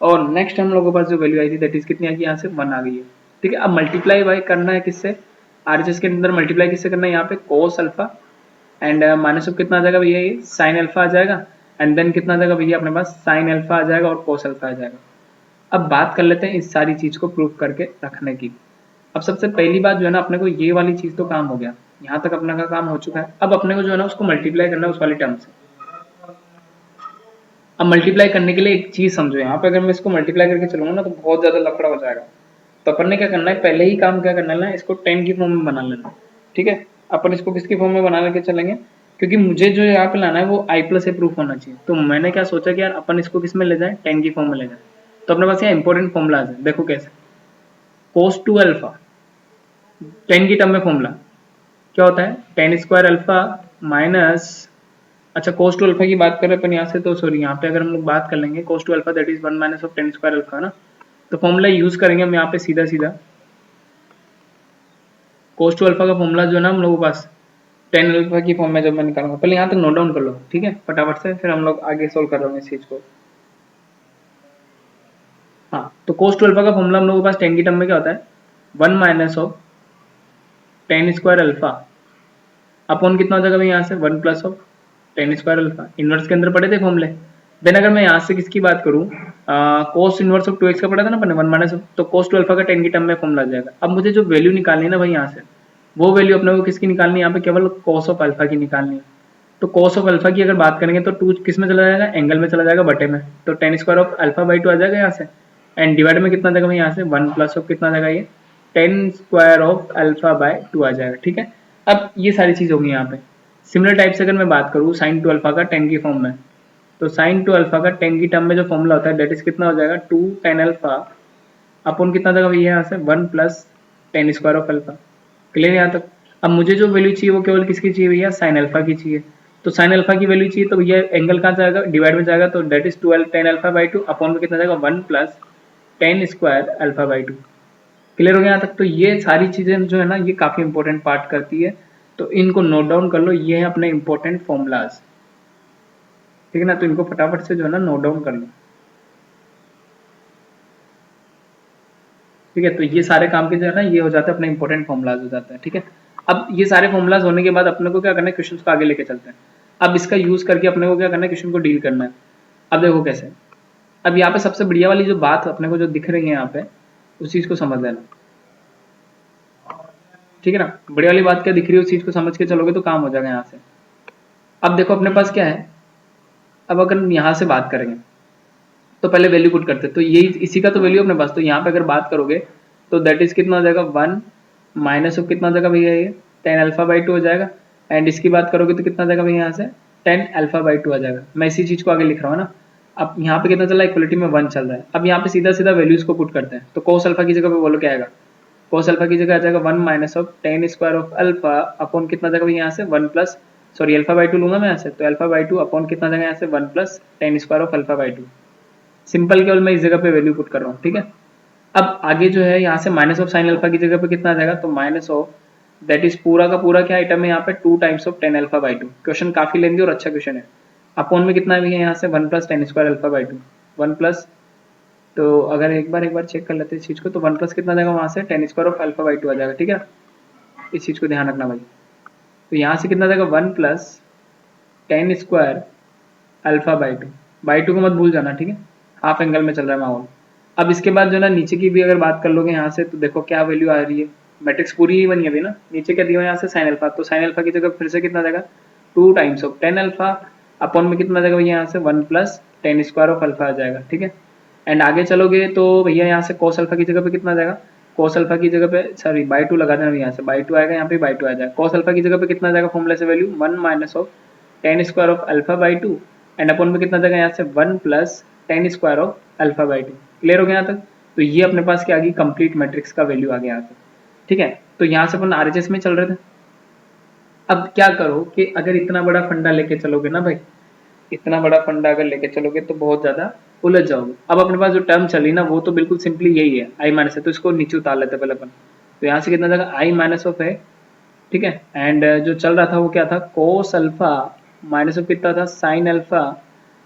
और नेक्स्ट हम लोगों के पास जो वैल्यू आई थी दैट इज कितनी आ गई यहाँ से 1 आ गई है, ठीक है। अब मल्टीप्लाई बाई करना है किससे, आरएचएस के अंदर मल्टीप्लाई किससे करना है यहाँ पे cos alpha. And minus of कितना आ जाएगा भैया ये साइन अल्फा आ जाएगा। एंड देन कितना आ जाएगा भैया अपने पास साइन अल्फा आ जाएगा और कोस अल्फा आ जाएगा। अब बात कर लेते हैं इस सारी चीज को प्रूव करके रखने की। अब सबसे पहली बात जो है ना अपने को ये वाली चीज तो काम हो गया, यहाँ तक अपने का काम हो चुका है। अब अपने को जो है ना उसको मल्टीप्लाई करना है उस वाली टर्म से। अब मल्टीप्लाई करने के लिए एक चीज समझो, यहाँ पे अगर मैं इसको मल्टीप्लाई करके चलूंगा ना तो बहुत ज्यादा लफड़ा हो जाएगा। तो अपन ने क्या करना है पहले ही काम क्या करना है ना इसको 10 की फॉर्म में बना लेना, ठीक है। अपन इसको किसकी फॉर्म में बना लेके चलेंगे, क्योंकि मुझे जो यहाँ पे लाना है वो आई प्लस ए प्रूफ होना चाहिए। तो मैंने क्या सोचा कि यार अपन इसको किस में ले जाए 10 की फॉर्म में ले जाए। तो अपने पास यहाँ इंपॉर्टेंट फॉर्मुलाज है, देखो कैसे कोस 2 अल्फा 10 की टर्म में फॉर्मूला क्या होता है 10 स्क्वायर अल्फा माइनस, अच्छा कोस टू अल्फा की बात करें अपन यहाँ से, तो सॉरी यहाँ पे अगर हम लोग बात कर लेंगे cos two alpha that is 1 minus of 10 square alpha ना। तो फॉर्मूला यूज करेंगे हम यहाँ पे सीधा सीधा कोस टू अल्फा का फॉर्मूला जो है ना हम लोगों के पास 10 अल्फा की फॉर्म में जब मैं निकालूंगा, पहले यहाँ तक नोट डाउन कर लो, ठीक है फटाफट से, फिर हम लोग आगे सोल्व कर रहे होंगे इस चीज को। हाँ तो कोस टू अल्फा का फॉर्मूला हम लोगों के पास 10 की टर्म में क्या होता है 1 minus of 10 square alpha upon कितना हो जाएगा भाई यहाँ से 1 plus of 10 square alpha. Inverse के अंदर पढ़े थे फॉर्मूले। देन अगर मैं यहाँ से किसकी बात करूँ कोस इनवर्स ऑफ 2x का पढ़ा था ना अपने 1 माइनस, तो कोस टू अल्फा का 10 की टर्म में फॉर्मूला आ जाएगा। अब मुझे जो वैल्यू निकालनी है ना भाई यहाँ से वो वैल्यू अपने को किसकी निकालनी है, यहाँ पे केवल कोस ऑफ अल्फा की निकालनी है। तो कोस ऑफ अल्फा की अगर बात करेंगे तो 2 किस में चला जाएगा एंगल में चला जाएगा बटे में, तो 10 स्क्वायर ऑफ अल्फा बाई 2 आ जाएगा यहाँ से। एंड डिवाइड में कितना जाएगा भाई यहाँ से 1 प्लस ऑफ कितना जाएगा ये 10 स्क्वायर ऑफ अल्फा बाय 2 आ जाएगा, ठीक है। अब ये सारी चीज होगी यहाँ पे। सिमिलर टाइप से अगर मैं बात करूँ साइन टू अल्फा का 10 की फॉर्म में, तो साइन टू अल्फा का 10 की टर्म में जो फॉर्मूला होता है दैट इज कितना हो जाएगा 2 10 अल्फा अपन कितना जाएगा भैया यहाँ से 1 plus 10 square of alpha. Clear यहाँ तक। अब मुझे जो वैल्यू चाहिए वो केवल किसकी चाहिए भैया साइन अल्फा की चाहिए। तो साइन अल्फा की वैल्यू चाहिए तो भैया एंगल कहाँ जाएगा डिवाइड में जाएगा, तो that is 12 10 alpha by 2 upon में कितना जाएगा 1 plus 10 square alpha by 2। Clear हो गया यहाँ तक। तो ये सारी चीजें जो है ना ये काफी इंपॉर्टेंट पार्ट करती है, तो इनको नोट डाउन कर लो, ये है अपने इंपॉर्टेंट फॉर्मूलाज, ठीक है ना। तो इनको फटाफट से जो है ना नोट डाउन कर लो, ठीक है। तो ये सारे काम के जो है ना ये हो जाते हैं अपने इंपॉर्टेंट फॉर्मूलाज हो जाते हैं, ठीक है। अब ये सारे फॉर्मूलाज होने के बाद अपने को क्या करना है क्वेश्चंस को आगे लेके चलते हैं। अब इसका यूज करके अपने को क्या करना है, क्वेश्चन को डील करना है। अब देखो कैसे, अब यहाँ पे सबसे बढ़िया वाली जो बात अपने को जो दिख रही है यहाँ पे, उस चीज को समझ लेना, ठीक है ना। बढ़िया वाली बात क्या दिख रही है, उस चीज को समझ के चलोगे तो काम हो जाएगा यहाँ से। अब देखो अपने पास क्या है, अब अगर हम यहाँ से बात करेंगे तो पहले वैल्यू पुट करते, तो यही इसी का तो वैल्यू अपने पास, तो यहाँ पे अगर बात करोगे तो दैट इज कितना हो जाएगा 1 माइनस ऑफ कितना हो जाएगा भैया, ये 10 अल्फा बाई 2 हो जाएगा। एंड इसकी बात करोगे तो कितना हो जाएगा भैया, यहाँ से 10 अल्फा बाई 2 आ जाएगा। मैं इसी चीज को आगे लिख रहा हूँ ना। अब यहाँ पे कितना चल रहा है, इक्वलिटी में 1 चल रहा है। अब यहाँ पे सीधा सीधा वैल्यूज को पुट करते हैं, तो कोस अल्फा की जगह पे बोलो क्या आएगा, कोस अल्फा की जगह आ जाएगा 1 minus of 10 square of alpha upon कितना जाएगा भैया यहाँ से 1 प्लस, सॉरी अल्फा बाई 2 लूंगा मैं यहाँ से, तो अल्फा बाई 2 अपॉन कितना जाएगा यहाँ से 1 plus 10 square of alpha by 2। Simple, केवल मैं इस जगह पे वैल्यू पुट कर रहा हूँ, ठीक है। अब आगे जो है यहाँ से माइनस ऑफ साइन अल्फा की जगह पे कितना आ जाएगा, तो माइनस ऑफ दैट इज पूरा का पूरा क्या आइटम है यहाँ पे 2 times of 10 alpha by 2। Question काफी लेंदी और अच्छा क्वेश्चन है। अपॉन में कितना है यहाँ से 1 plus 10 square alpha by 2, 1 plus, तो अगर एक बार चेक कर लेते हैं इस चीज को, तो 1 प्लस कितना जाएगा वहां से 10 स्क्वायर ऑफ अल्फा बाई 2 आ जाएगा, ठीक है। इस चीज को ध्यान रखना भाई। तो यहाँ से कितना जाएगा 1 प्लस 10 स्क्वायर अल्फा बाई 2 को मत भूल जाना, ठीक है। हाफ एंगल में चल रहा है माहौल। अब इसके बाद जो है ना नीचे की भी अगर बात कर लोगे यहाँ से, तो देखो क्या वैल्यू आ रही है, मैट्रिक्स पूरी ही बनी है अभी ना। नीचे क्या दिया है यहाँ से साइन अल्फा, तो साइन अल्फा की जगह फिर से कितना जाएगा 2 टाइम्स ऑफ 10 अल्फा अपॉन में कितना जाएगा भैया यहाँ से 1 प्लस 10 स्क्वायर ऑफ अल्फा आ जाएगा, ठीक है। एंड आगे चलोगे तो भैया यहाँ से कोस अल्फा की जगह पे कितना आ जाएगा, कोस अल्फा की जगह पे सॉरी बाई 2 लगा देना, यहाँ से बाई 2 आएगा, यहाँ पे बाई 2 आ जाएगा। कोस अल्फा की जगह पे कितना आ जाएगा फॉर्मूला से value 1 minus of 10 square of alpha by 2 and upon में कितना जाएगा यहाँ से 1 plus 10 square of alpha by 2। Clear हो गया यहाँ तक। तो ये अपने पास क्या आ गई, कंप्लीट मैट्रिक्स का वैल्यू आ गया यहाँ से, ठीक है। तो यहाँ से अपन आरएचएस में चल रहे थे। अब क्या करो कि अगर इतना बड़ा फंडा लेके चलोगे ना भाई, इतना बड़ा फंडा अगर लेके चलोगे तो बहुत ज्यादा उलझ जाओगे। अब अपने पास जो टर्म चली ना वो तो बिल्कुल सिंपली यही है, आई माइनस है, तो इसको नीचे उतार लेते पहले अपन। तो यहाँ से कितना जाएगा आई माइनस ऑफ है, ठीक है। एंड जो चल रहा था वो क्या था, कोस अल्फा माइनस ऑफ कितना था साइन अल्फा।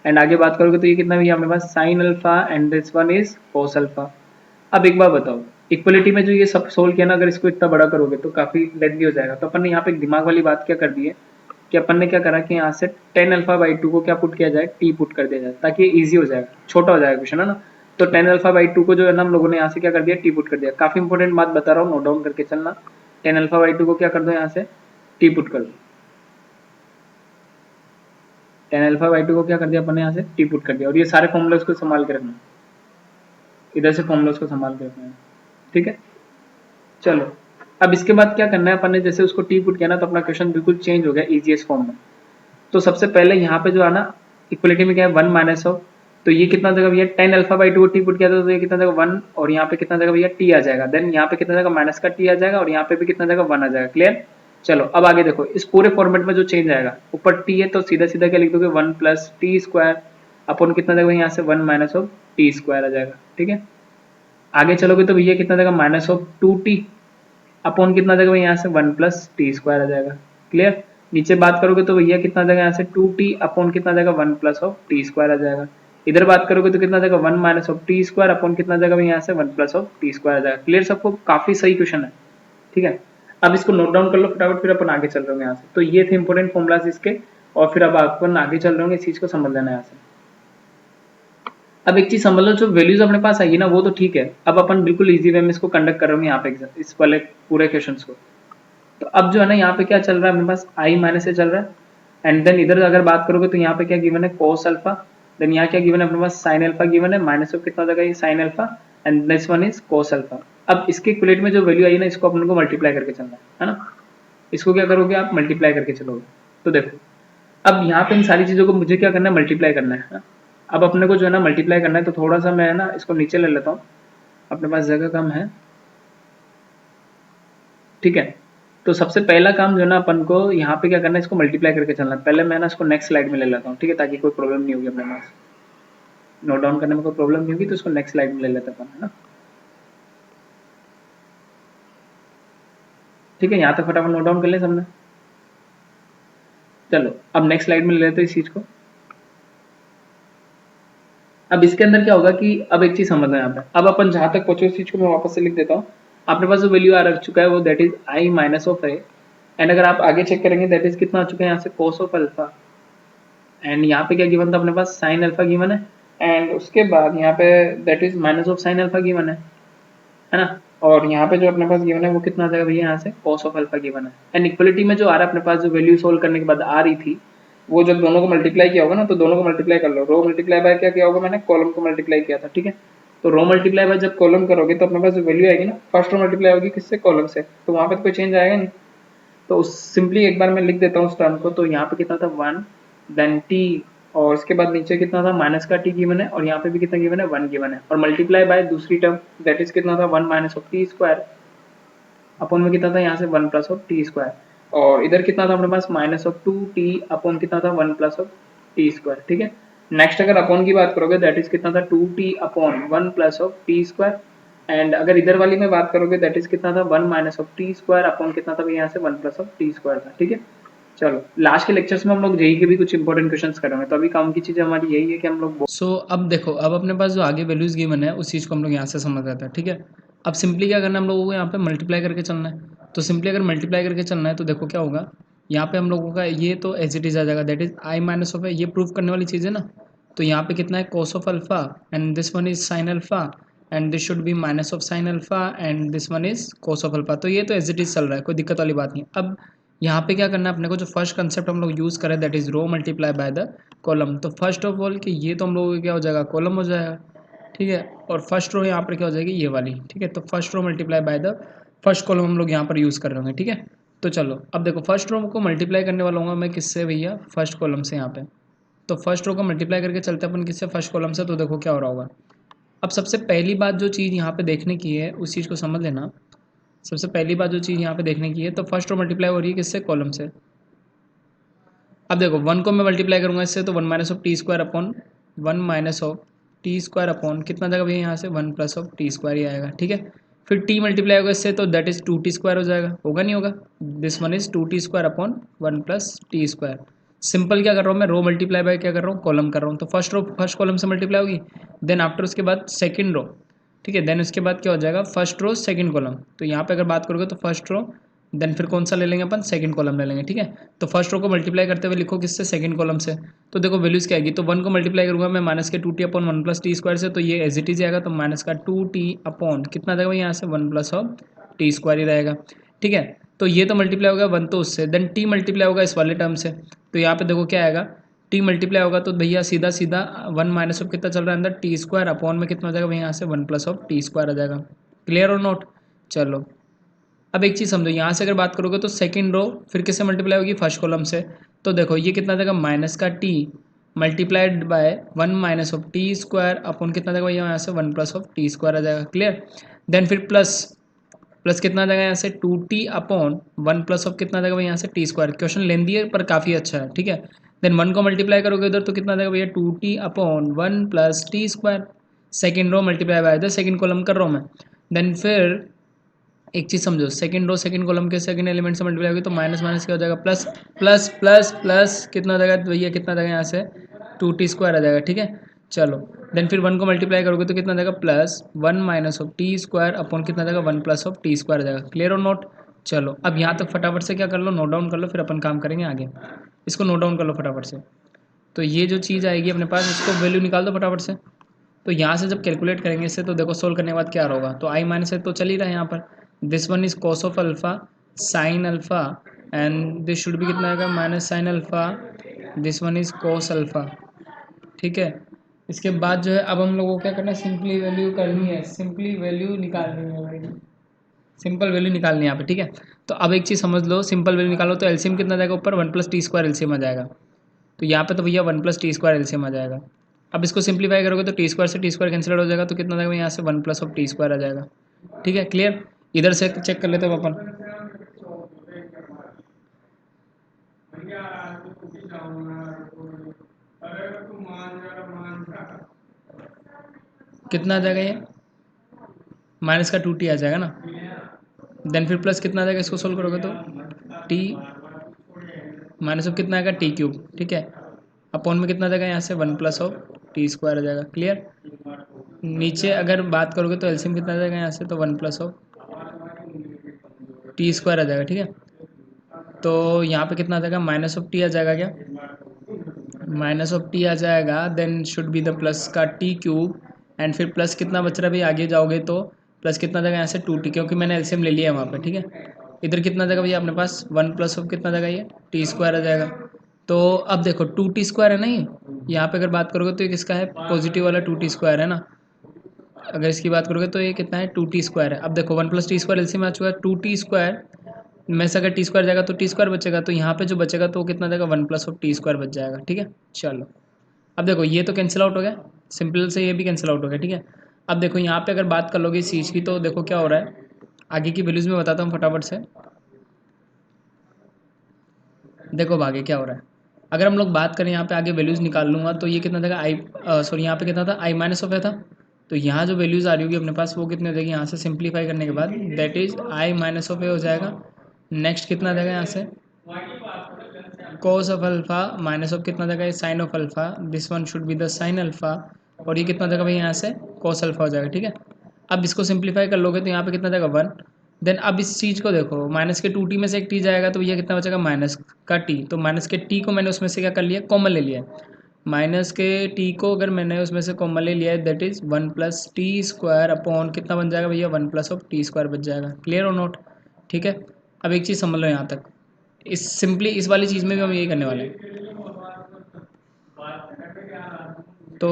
एंड आगे बात करोगे तो ये कितना भी अपने पास sine alpha and this one is cos alpha. अब एक बार बताओ, इक्वलिटी में जो ये सब सोल्व किया ना, अगर इसको इतना बड़ा करोगे तो काफी लेंथी हो जाएगा। तो अपन ने यहाँ पे एक दिमाग वाली बात क्या कर दी है कि अपन ने क्या करा कि यहाँ से 10 अल्फा बाई 2 को क्या पुट किया जाए, टी पुट कर दिया जाए, ताकि ये ईजी हो जाएगा, छोटा हो जाएगा क्वेश्चन, है ना। तो 10 अल्फा बाई 2 को जो है ना हम लोगों ने यहाँ से क्या कर दिया, टी पुट कर दिया। काफी इंपॉर्टेंट बात बता रहा हूँ, नोट डाउन करके चलना। 10 अल्फा बाई 2 को क्या कर दो, यहाँ से टी पुट कर दो। 10 अल्फा बाई 2 को क्या कर दिया अपन ने यहाँ से टी पुट कर दिया। और ये सारे फॉर्मुलाज को संभाल के रखना, इधर से फॉर्मुलाज को संभाल के रखना है, ठीक है। चलो अब इसके बाद क्या करना है अपन ने, जैसे उसको टी पुट किया ना तो अपना क्वेश्चन बिल्कुल चेंज हो गया इजीएस्ट फॉर्म में। तो सबसे पहले यहाँ पे जो है ना इक्वलिटी में क्या है 1 माइनस ऑफ, तो ये कितना जगह भैया 10 अल्फा बाई 2 टी पुट किया था, तो ये कितना जगह 1 और यहाँ पे कितना जगह भैया टी आ जाएगा। देन यहाँ पे कितना जगह माइनस का टी आ जाएगा और यहाँ पे भी कितना जगह 1 आ जाएगा। क्लियर। चलो अब आगे देखो, इस पूरे फॉर्मेट में जो चेंज आएगा, ऊपर टी है तो सीधा सीधा क्या लिख दोगे 1 प्लस टी स्क्वायर अपन कितना जगह यहाँ से 1 माइनस ऑफ टी स्क्वायर आ जाएगा, ठीक है। आगे चलोगे तो भैया कितना जगह माइनस ऑफ 2t अपॉन कितना जगह यहाँ से 1 प्लस टी स्क्वायर आ जाएगा। क्लियर। नीचे बात करोगे तो भैया कितना जगह यहाँ से 2t अपॉन कितना जगह 1 प्लस ऑफ टी स्क्वायर आ जाएगा। इधर बात करोगे तो कितना जगह 1 minus of T square upon कितना जगह यहाँ से 1 प्लस ऑफ टी स्क्वायर आ जाएगा। क्लियर सबको, काफी सही क्वेश्चन है, ठीक है। अब इसको नोट डाउन कर लो फटाफट, फिर अपन आगे चल रहे होंगे यहाँ से। तो ये थे इंपॉर्टेंट फॉर्मुलाज इसके, और फिर अब अपन आगे चल रहे होंगे, इस चीज को समझ लेना है यहाँ से। अब एक चीज समझ लो, जो वैल्यूज अपने पास आई ना वो तो ठीक है, अब अपन बिल्कुल इजी वे में इसको कंडक्ट कर रहे होंगे यहाँ पे इस वाले पूरे क्वेश्चंस को। तो अब जो है ना यहाँ पे क्या चल रहा है अपने पास आई माइनस से चल रहा है। एंड देन इधर अगर बात करोगे तो यहाँ पे क्या गिवन है कोस अल्फा, देन यहाँ क्या गिवन है अपने पास साइन अल्फा गिवन है, माइनस ऑफ कितना होगा ये sign alpha and this one is cos alpha. अब इसके इक्विवेलेंट में जो वैल्यू आई ना, इसको अपन को मल्टीप्लाई करके चलना है ना। इसको क्या करोगे आप, मल्टीप्लाई करके चलोगे। तो देखो अब यहाँ पे इन सारी चीजों को मुझे क्या करना है, मल्टीप्लाई करना है ना? अब अपने को जो है ना मल्टीप्लाई करना है, तो थोड़ा सा मैं ना इसको नीचे ले लेता हूँ, अपने पास जगह कम है, ठीक है। तो सबसे पहला काम जो है ना अपन को यहाँ पे क्या करना है, इसको मल्टीप्लाई करके चलना है। पहले मैं ना इसको नेक्स्ट स्लाइड में ले लेता हूँ, ठीक है, ताकि कोई प्रॉब्लम नहीं होगी अपने पास, नोट डाउन करने में कोई प्रॉब्लम नहीं होगी। तो इसको नेक्स्ट स्लाइड में ले लेते अपन, है ना, ठीक है। यहाँ तक फटाफट नोट डाउन कर ले सबने। चलो अब नेक्स्ट स्लाइड में ले लेते हैं इस चीज को। अब इसके अंदर क्या होगा कि अब एक चीज समझना है यहाँ पे, अब अपन जहां तक पहुंचे उस चीज को मैं वापस से लिख देता हूँ। अपने पास जो वैल्यू आ रख चुका है वो that is I minus of A, and अगर आप आगे चेक करेंगे दैट इज कितना आ चुका है यहाँ से कोस ऑफ अल्फा, एंड यहाँ पे क्या गिवन था अपने पास, साइन अल्फा गिवन है, एंड उसके बाद यहाँ पे that is minus of sine alpha given है ना। और यहाँ पे जो अपने पास गिवन है वो कितना आ जाएगा भैया, यहाँ से कॉस ऑफ अल्फा गिवन है। एंड इक्वलिटी में जो आ रहा है अपने पास, जो वैल्यू सोल्व करने के बाद आ रही थी, वो जब दोनों को मल्टीप्लाई किया होगा ना, तो दोनों को मल्टीप्लाई कर लो, रो मल्टीप्लाई बाय क्या किया होगा मैंने, कॉलम को मल्टीप्लाई किया था, ठीक है। तो रो मल्टीप्लाई बाय जब कॉलम करोगे तो अपने पास जो वैल्यू आएगी ना, फर्स्ट रो मल्टीप्लाई होगी किससे, कॉलम से, तो वहाँ पे तो कोई चेंज आएगा नहीं। तो सिंपली एक बार मैं लिख देता हूँ उस टर्म को, तो यहाँ पे कितना था 1, देन टी, और उसके बाद नीचे कितना था माइनस का टी गिवन है, और यहाँ पे भी कितना गिवन है 1 गिवन है, और मल्टीप्लाई बाय दूसरी टर्म दैट इज कितना था 1 minus of T square, upon में कितना था यहाँ से 1 प्लस ऑफ टी स्क्वायर, और इधर कितना था अपने पास माइनस ऑफ 2t अपॉन कितना था 1 प्लस ऑफ टी स्क्वायर, ठीक है। नेक्स्ट अगर अपॉन की बात करोगे दैट इज कितना था 2t upon 1 plus of T square, and अगर इधर वाली में बात करोगे दैट इज कितना था 1 minus of T square upon कितना था यहाँ से 1 प्लस ऑफ टी स्क्वायर था, ठीक है। चलो लास्ट के लेक्चर्स में हम लोग जेई के भी कुछ इंपॉर्टेंट क्वेश्चंस करेंगे, तो अभी काम की चीज़ हमारी यही है कि हम लोग अब देखो, अब अपने पास जो आगे वैल्यूज गिवन है उस चीज़ को हम लोग यहाँ से समझ आते हैं, ठीक है। अब सिंपली क्या करना है हम लोगों को, यहाँ पे मल्टीप्लाई करके चलना है। तो सिंपली अगर मल्टीप्लाई करके चलना है तो देखो क्या होगा, यहाँ पे हम लोगों का ये तो एज इट इज आ जाएगा, that is I minus of है, ये प्रूव करने वाली चीज़ है ना। तो यहाँ पे कितना है cos of alpha, and this one is sine alpha, and this should B minus of sign alpha, and this one is cos of alpha. तो ये तो एज इट इज चल रहा है, कोई दिक्कत वाली बात नहीं। अब यहाँ पे क्या करना है अपने को, जो फर्स्ट कंसेप्ट हम लोग यूज़ करें that is row multiply by the column. तो फर्स्ट ऑफ ऑल कि ये तो हम लोगों को क्या हो जाएगा, कॉलम हो जाएगा, ठीक है। और फर्स्ट रो यहाँ पर क्या हो जाएगी, ये वाली, ठीक है। तो first row multiply by the first column हम लोग यहाँ पर यूज़ कर रहे होंगे, ठीक है। तो चलो अब देखो, फर्स्ट रो को मल्टीप्लाई करने वाला हूँ मैं किससे भैया, फर्स्ट कॉलम से यहाँ पे। तो फर्स्ट रो को मल्टीप्लाई करके चलते हैं अपन किससे, फर्स्ट कॉलम से। तो देखो क्या हो रहा होगा। अब सबसे पहली बात जो चीज़ यहाँ पे देखने की है उस चीज़ को समझ लेना। सबसे पहली बात जो चीज़ यहाँ पे देखने की है, तो फर्स्ट रो मल्टीप्लाई हो रही है किससे, कॉलम से। अब देखो 1 को मैं मल्टीप्लाई करूँगा इससे, तो 1 minus of T square upon 1 minus of T square upon कितना जाएगा भैया यहाँ से 1 प्लस ऑफ टी स्क्वायर ही आएगा, ठीक है। फिर टी मल्टीप्लाई होगा इससे, तो दैट इज 2t स्क्वायर हो जाएगा, होगा नहीं होगा। This one is 2t square upon 1 plus T square. Simple क्या कर रहा हूँ मैं, रो मल्टीप्लाई बाय क्या कर रहा हूँ, कॉलम कर रहा हूँ। तो फर्स्ट रो फर्स्ट कॉलम से मल्टीप्लाई होगी, देन आफ्टर उसके बाद सेकंड रो, ठीक है। देन उसके बाद क्या हो जाएगा, फर्स्ट रो सेकंड कॉलम। तो यहाँ पे अगर बात करोगे तो फर्स्ट रो, देन फिर कौन सा ले लेंगे अपन, सेकंड कॉलम ले लेंगे, ठीक है। तो फर्स्ट रो को मल्टीप्लाई करते हुए लिखो किससे, सेकंड कॉलम से। तो देखो वैल्यूज क्या आएगी, तो 1 को मल्टीप्लाई करूँगा मैं माइनस के 2t upon 1 plus T square से, तो ये एज इट इज आएगा, तो माइनस का 2t अपॉन कितना जाएगा यहाँ से 1 प्लस ऑफ टी स्क्वायर ही रहेगा, ठीक है। तो ये तो मल्टीप्लाई होगा 1 तो उससे, देन टी मल्टीप्लाई होगा इस वाले टर्म से। तो यहाँ पे देखो क्या आएगा, टी मल्टीप्लाई होगा तो भैया सीधा सीधा 1 माइनस ऑफ कितना चल रहा है अंदर, टी स्क्वायर अपॉन में कितना हो जाएगा भैया यहाँ से 1 प्लस ऑफ टी स्क्वायर आ जाएगा। क्लियर और नोट। चलो अब एक चीज़ समझो, यहाँ से अगर बात करोगे तो सेकंड रो फिर किससे मल्टीप्लाई होगी, फर्स्ट कॉलम से। तो देखो ये कितना देगा, माइनस का T multiplied by 1 minus of T square upon कितना देगा यहाँ से 1 प्लस ऑफ टी स्क्वायर आ जाएगा, क्लियर। देन फिर प्लस प्लस कितना देगा यहाँ से 2t अपॉन 1 प्लस ऑफ कितना देगा यहाँ से टी स्क्वायर। क्वेश्चन लेंदी है पर काफ़ी अच्छा है, ठीक है। देन 1 को मल्टीप्लाई करोगे उधर तो कितना देगा भैया 2t upon 1 plus T square. Second row multiply by the second column कर रहा हूँ मैं। देन फिर एक चीज़ समझो, सेकंड रो सेकंड कॉलम के सेकंड एलिमेंट से मल्टीप्लाई होगी तो माइनस माइनस क्या हो जाएगा, प्लस प्लस प्लस प्लस कितना हो जाएगा भैया, कितना जाएगा यहाँ से 2t स्क्वायर आ जाएगा, ठीक है। चलो देन फिर 1 को मल्टीप्लाई करोगे तो कितना जाएगा, plus 1 minus of T square upon कितना जाएगा 1 प्लस ऑफ टी स्क्वायर आ जाएगा। क्लियर और नोट। चलो अब यहाँ तक फटाफट से क्या कर लो, नोट डाउन कर लो, फिर अपन काम करेंगे आगे। इसको नोट डाउन कर लो फटाफट से। तो ये जो चीज़ आएगी अपने पास, इसको वैल्यू निकाल दो फटाफट से। तो यहाँ से जब कैलकुलेट करेंगे इससे, तो देखो सोल्व करने के बाद क्या होगा, तो आई माइनस है तो चल ही रहा है यहाँ पर। This one is cos of alpha sine alpha, and this should भी कितना आएगा minus sine alpha, this one is cos alpha, ठीक है। इसके बाद जो है अब हम लोगों को क्या करना है, सिंपली वैल्यू करनी है, सिंपली वैल्यू निकालनी है भाई, सिंपल वैल्यू निकालनी है यहाँ पे, ठीक है। तो अब एक चीज़ समझ लो, सिंपल वैल्यू निकालो तो एलसीएम कितना जाएगा ऊपर, 1 प्लस टी स्क्वायर एलसीएम आ जाएगा। तो यहाँ पे तो भैया 1 प्लस टी स्क्वायर एलसीएम आ जाएगा। अब इसको सिंप्लीफाई करोगे तो टी स्क्वायर से टी स्क्वायर कैंसिल हो जाएगा, तो कितना जाएगा यहाँ से 1 प्लस ऑफ टी स्क्वायर आ जाएगा, ठीक है। क्लियर। इधर से चेक कर लेते हो अपन, कितना आ जाएगा ये, माइनस का 2t आ जाएगा ना। देन फिर प्लस कितना आ जाएगा, इसको सोल्व करोगे तो टी माइनस ऑफ कितना आएगा टी क्यूब, ठीक है। अपॉन में कितना आ जाएगा यहाँ से 1 प्लस ऑफ टी स्क्वायर आ जाएगा। क्लियर। नीचे अगर बात करोगे तो एलसीएम कितना आ जाएगा यहाँ से, तो 1 प्लस ऑफ टी स्क्वायर आ जाएगा, ठीक है। तो यहाँ पे कितना आ जाएगा, माइनस ऑफ टी आ जाएगा क्या, माइनस ऑफ टी आ जाएगा, then should be the plus का टी क्यूब, एंड फिर प्लस कितना बच रहा है भाई, आगे जाओगे तो प्लस कितना देगा यहाँ से 2t, क्योंकि मैंने एलसीएम ले लिया है वहाँ पे, ठीक है। इधर कितना देगा भैया अपने पास, 1 प्लस ऑफ कितना देगा, ये टी स्क्वायर आ जाएगा। तो अब देखो 2t स्क्वायर है ना ये, यहाँ पे अगर बात करोगे तो ये किसका है, पॉजिटिव वाला 2t स्क्वायर है ना। अगर इसकी बात करोगे तो ये कितना है, 2t स्क्वायर है। अब देखो 1 प्लस टी स्क्वायर एलसीएम आ चुका है, 2t स्क्वायर में से अगर टी स्क्वायर जाएगा तो टी स्क्वायर बचेगा, तो यहाँ पे जो बचेगा तो वो कितना देगा, 1 प्लस ऑफ टी स्क्वायर बच जाएगा, ठीक है। चलो अब देखो ये तो कैंसिल आउट हो गया, सिंपल से ये भी कैंसिल आउट हो गया, ठीक है। अब देखो यहाँ पे अगर बात कर लोगे इस चीज़ की, तो देखो क्या हो रहा है, आगे की वैल्यूज़ में बताता हूँ फटाफट से। देखो अब आगे क्या हो रहा है, अगर हम लोग बात करें यहाँ पे आगे वैल्यूज़ निकाल लूँगा तो ये कितना देगा, सॉरी यहाँ पे कितना था, आई माइनस ऑफ था। तो यहाँ जो वैल्यूज़ आ रही होगी अपने पास वो कितनी हो जाएगी, यहाँ से सिंप्लीफाई करने के बाद that is I minus of a हो जाएगा। नेक्स्ट कितना देगा यहाँ से, cos of alpha minus of कितना देगा, sine of alpha, this one should be the sine alpha, और ये कितना देगा भाई यहाँ से cos अल्फा हो जाएगा, ठीक है। अब इसको सिंप्लीफाई कर लोगे तो यहाँ पे कितना देगा 1। देन अब इस चीज़ को देखो, माइनस के 2t में से एक t जाएगा तो ये कितना बचेगा, माइनस का t, तो माइनस के t को मैंने उसमें से क्या कर लिया, कॉमन ले लिया है। माइनस के t को अगर मैंने उसमें से कॉमन ले लिया है, that is 1 plus T square upon कितना बन जाएगा भैया, 1 प्लस ऑफ टी स्क्वायर बच जाएगा। क्लियर और नोट, ठीक है। अब एक चीज़ समझ लो यहाँ तक, इस सिंपली इस वाली चीज़ में भी हम यही करने वाले हैं। तो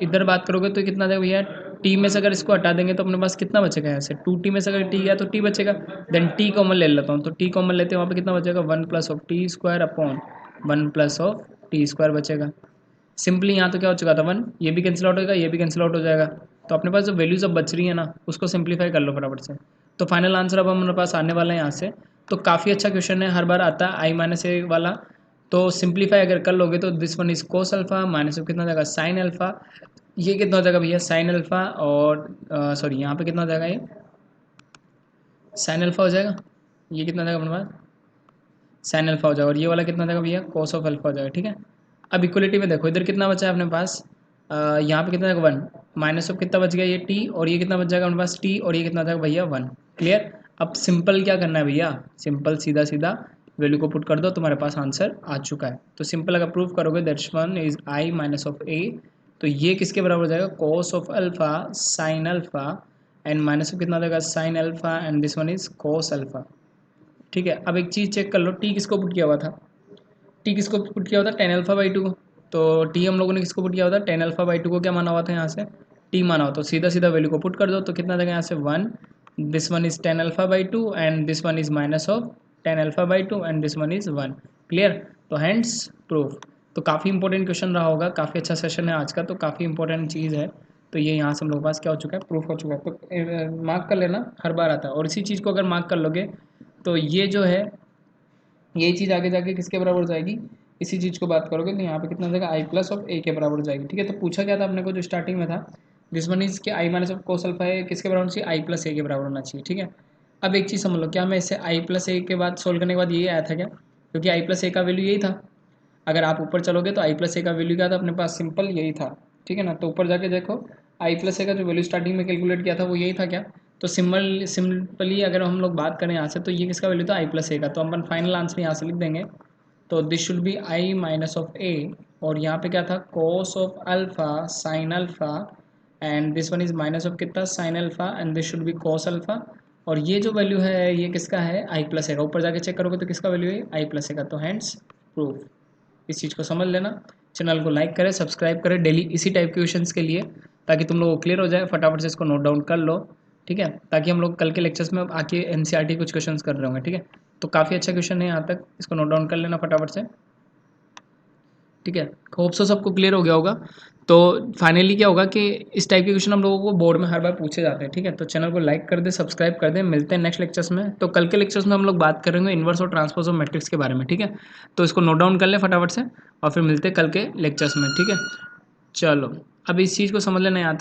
इधर बात करोगे तो कितना देगा भैया, टी में से अगर इसको हटा देंगे तो अपने पास कितना बचेगा, यहाँ से 2t में से अगर टी गया तो टी बचेगा। देन टी कॉमन ले लेता हूँ, तो टी कॉमन लेते हैं, वहाँ पे कितना बचेगा, 1 plus of T square upon 1 plus of T square बचेगा। सिंपली यहाँ तो क्या हो चुका था 1, ये भी कैंसिल आउट होगा, ये भी कैंसिल आउट हो जाएगा। तो अपने पास जो वैल्यूज अब बच रही है ना, उसको सिंप्लीफाई कर लो फटाफट से। तो फाइनल आंसर अब हमारे पास आने वाला है यहाँ से। तो काफ़ी अच्छा क्वेश्चन है, हर बार आता है आई माइनस ए वाला। तो सिंप्लीफाई अगर कर लोगे तो this one is cos alpha minus कितना हो जाएगा, साइन अल्फा, ये कितना हो जाएगा भैया, साइन अल्फा, और सॉरी यहाँ पे कितना हो जाएगा, ये साइन अल्फा हो जाएगा, ये कितना हो जाएगा अपने पास, साइन अल्फा हो जाएगा, और ये वाला कितना हो जाएगा भैया, कोस ऑफ अल्फा हो जाएगा, ठीक है। अब इक्वलिटी में देखो इधर कितना बचा है अपने पास, यहाँ पे कितना जाएगा 1, माइनस ऑफ कितना बच गया, ये टी, और ये कितना बच जाएगा अपने पास टी, और ये कितना जाएगा भैया 1। क्लियर। अब सिंपल क्या करना है भैया, सिंपल सीधा सीधा वैल्यू को पुट कर दो, तुम्हारे पास आंसर आ चुका है। तो सिंपल अगर प्रूव करोगे that's one is I minus of a, तो ये किसके बराबर हो जाएगा, cos of alpha sine alpha, and minus of कितना हो जाएगा, sine alpha, and this one is cos alpha, ठीक है। अब एक चीज़ चेक कर लो, टी किसको पुट किया हुआ था, टी किसको पुट किया हुआ था, टेन अल्फा बाई टू को। तो टी हम लोगों ने किसको पुट किया हुआ था, टेन अल्फा बाई टू को क्या माना हुआ था यहाँ से, टी माना हुआ। तो सीधा सीधा वैल्यू को पुट कर दो, तो कितना देगा यहाँ से 1, this one is tan alpha by two, and this one is minus of tan alpha by two, and this one is 1। Clear. तो हैंड्स प्रूफ। तो काफ़ी इंपॉर्टेंट क्वेश्चन रहा होगा, काफ़ी अच्छा सेशन है आज का, तो काफ़ी इंपॉर्टेंट चीज़ है। तो ये यहाँ से हम लोगों के पास क्या हो चुका है, प्रूफ हो चुका है। तो मार्क कर लेना, हर बार आता है, और इसी चीज़ को अगर मार्क कर लोगे तो ये जो है, यही चीज़ आगे जाके किसके बराबर हो जाएगी, इसी चीज़ को बात करोगे तो यहाँ पे कितना हो जाएगा, आई प्लस ऑफ ए के बराबर हो जाएगी, ठीक है। तो पूछा क्या था अपने को जो स्टार्टिंग में था, दिस वन इज के आई माइनस ऑफ कोस अल्फा है किसके बराबर होना चाहिए, आई प्लस ए के बराबर होना चाहिए, ठीक है। अब एक चीज़ समझ लो, क्या मैं इसे आई प्लस ए के बाद सोल्व करने के बाद यही आया था क्या, क्योंकि आई प्लस ए का वैल्यू यही था। अगर आप ऊपर चलोगे तो आई प्लस ए का वैल्यू क्या था अपने पास, सिंपल यही था, ठीक है ना। तो ऊपर जाके देखो आई प्लस ए का जो वैल्यू स्टार्टिंग में कैलकुलेट किया था वो यही था क्या। तो सिंपली अगर हम लोग बात करें यहाँ से, तो ये किसका वैल्यू था, आई प्लस ए का। तो अपन फाइनल आंसर यहाँ से लिख देंगे, तो this should be I minus of a, और यहाँ पे क्या था, cos of alpha sine alpha, and this one is minus of कितना, sine alpha, and this should be cos alpha, और ये जो वैल्यू है ये किसका है, आई प्लस ए का। ऊपर जाके चेक करोगे तो किसका वैल्यू है, आई प्लस ए का। तो हैंड्स प्रूफ। इस चीज़ को समझ लेना, चैनल को लाइक करें, सब्सक्राइब करें डेली इसी टाइप के क्वेश्चंस के लिए, ताकि तुम लोगों को क्लियर हो जाए। फटाफट से इसको नोट डाउन कर लो, ठीक है, ताकि हम लोग कल के लेक्चर्स में आके एनसीईआरटी कुछ क्वेश्चंस कर रहे होंगे, ठीक है। तो काफ़ी अच्छा क्वेश्चन है यहाँ तक, इसको नोट डाउन कर लेना फटाफट से, ठीक है। होप सो सबको क्लियर हो गया होगा। तो फाइनली क्या होगा कि इस टाइप के क्वेश्चन हम लोगों को बोर्ड में हर बार पूछे जाते हैं, ठीक है। तो चैनल को लाइक कर दे, सब्सक्राइब कर दे, मिलते हैं नेक्स्ट लेक्चर्स में। तो कल के लेक्चर्स में हम लोग बात करेंगे इन्वर्स और ट्रांसपोज ऑफ मैट्रिक्स के बारे में, ठीक है। तो इसको नोट डाउन कर ले फटाफट से, और फिर मिलते हैं कल के लेक्चर्स में, ठीक है। चलो अब इस चीज़ को समझ लेना यहाँ तक।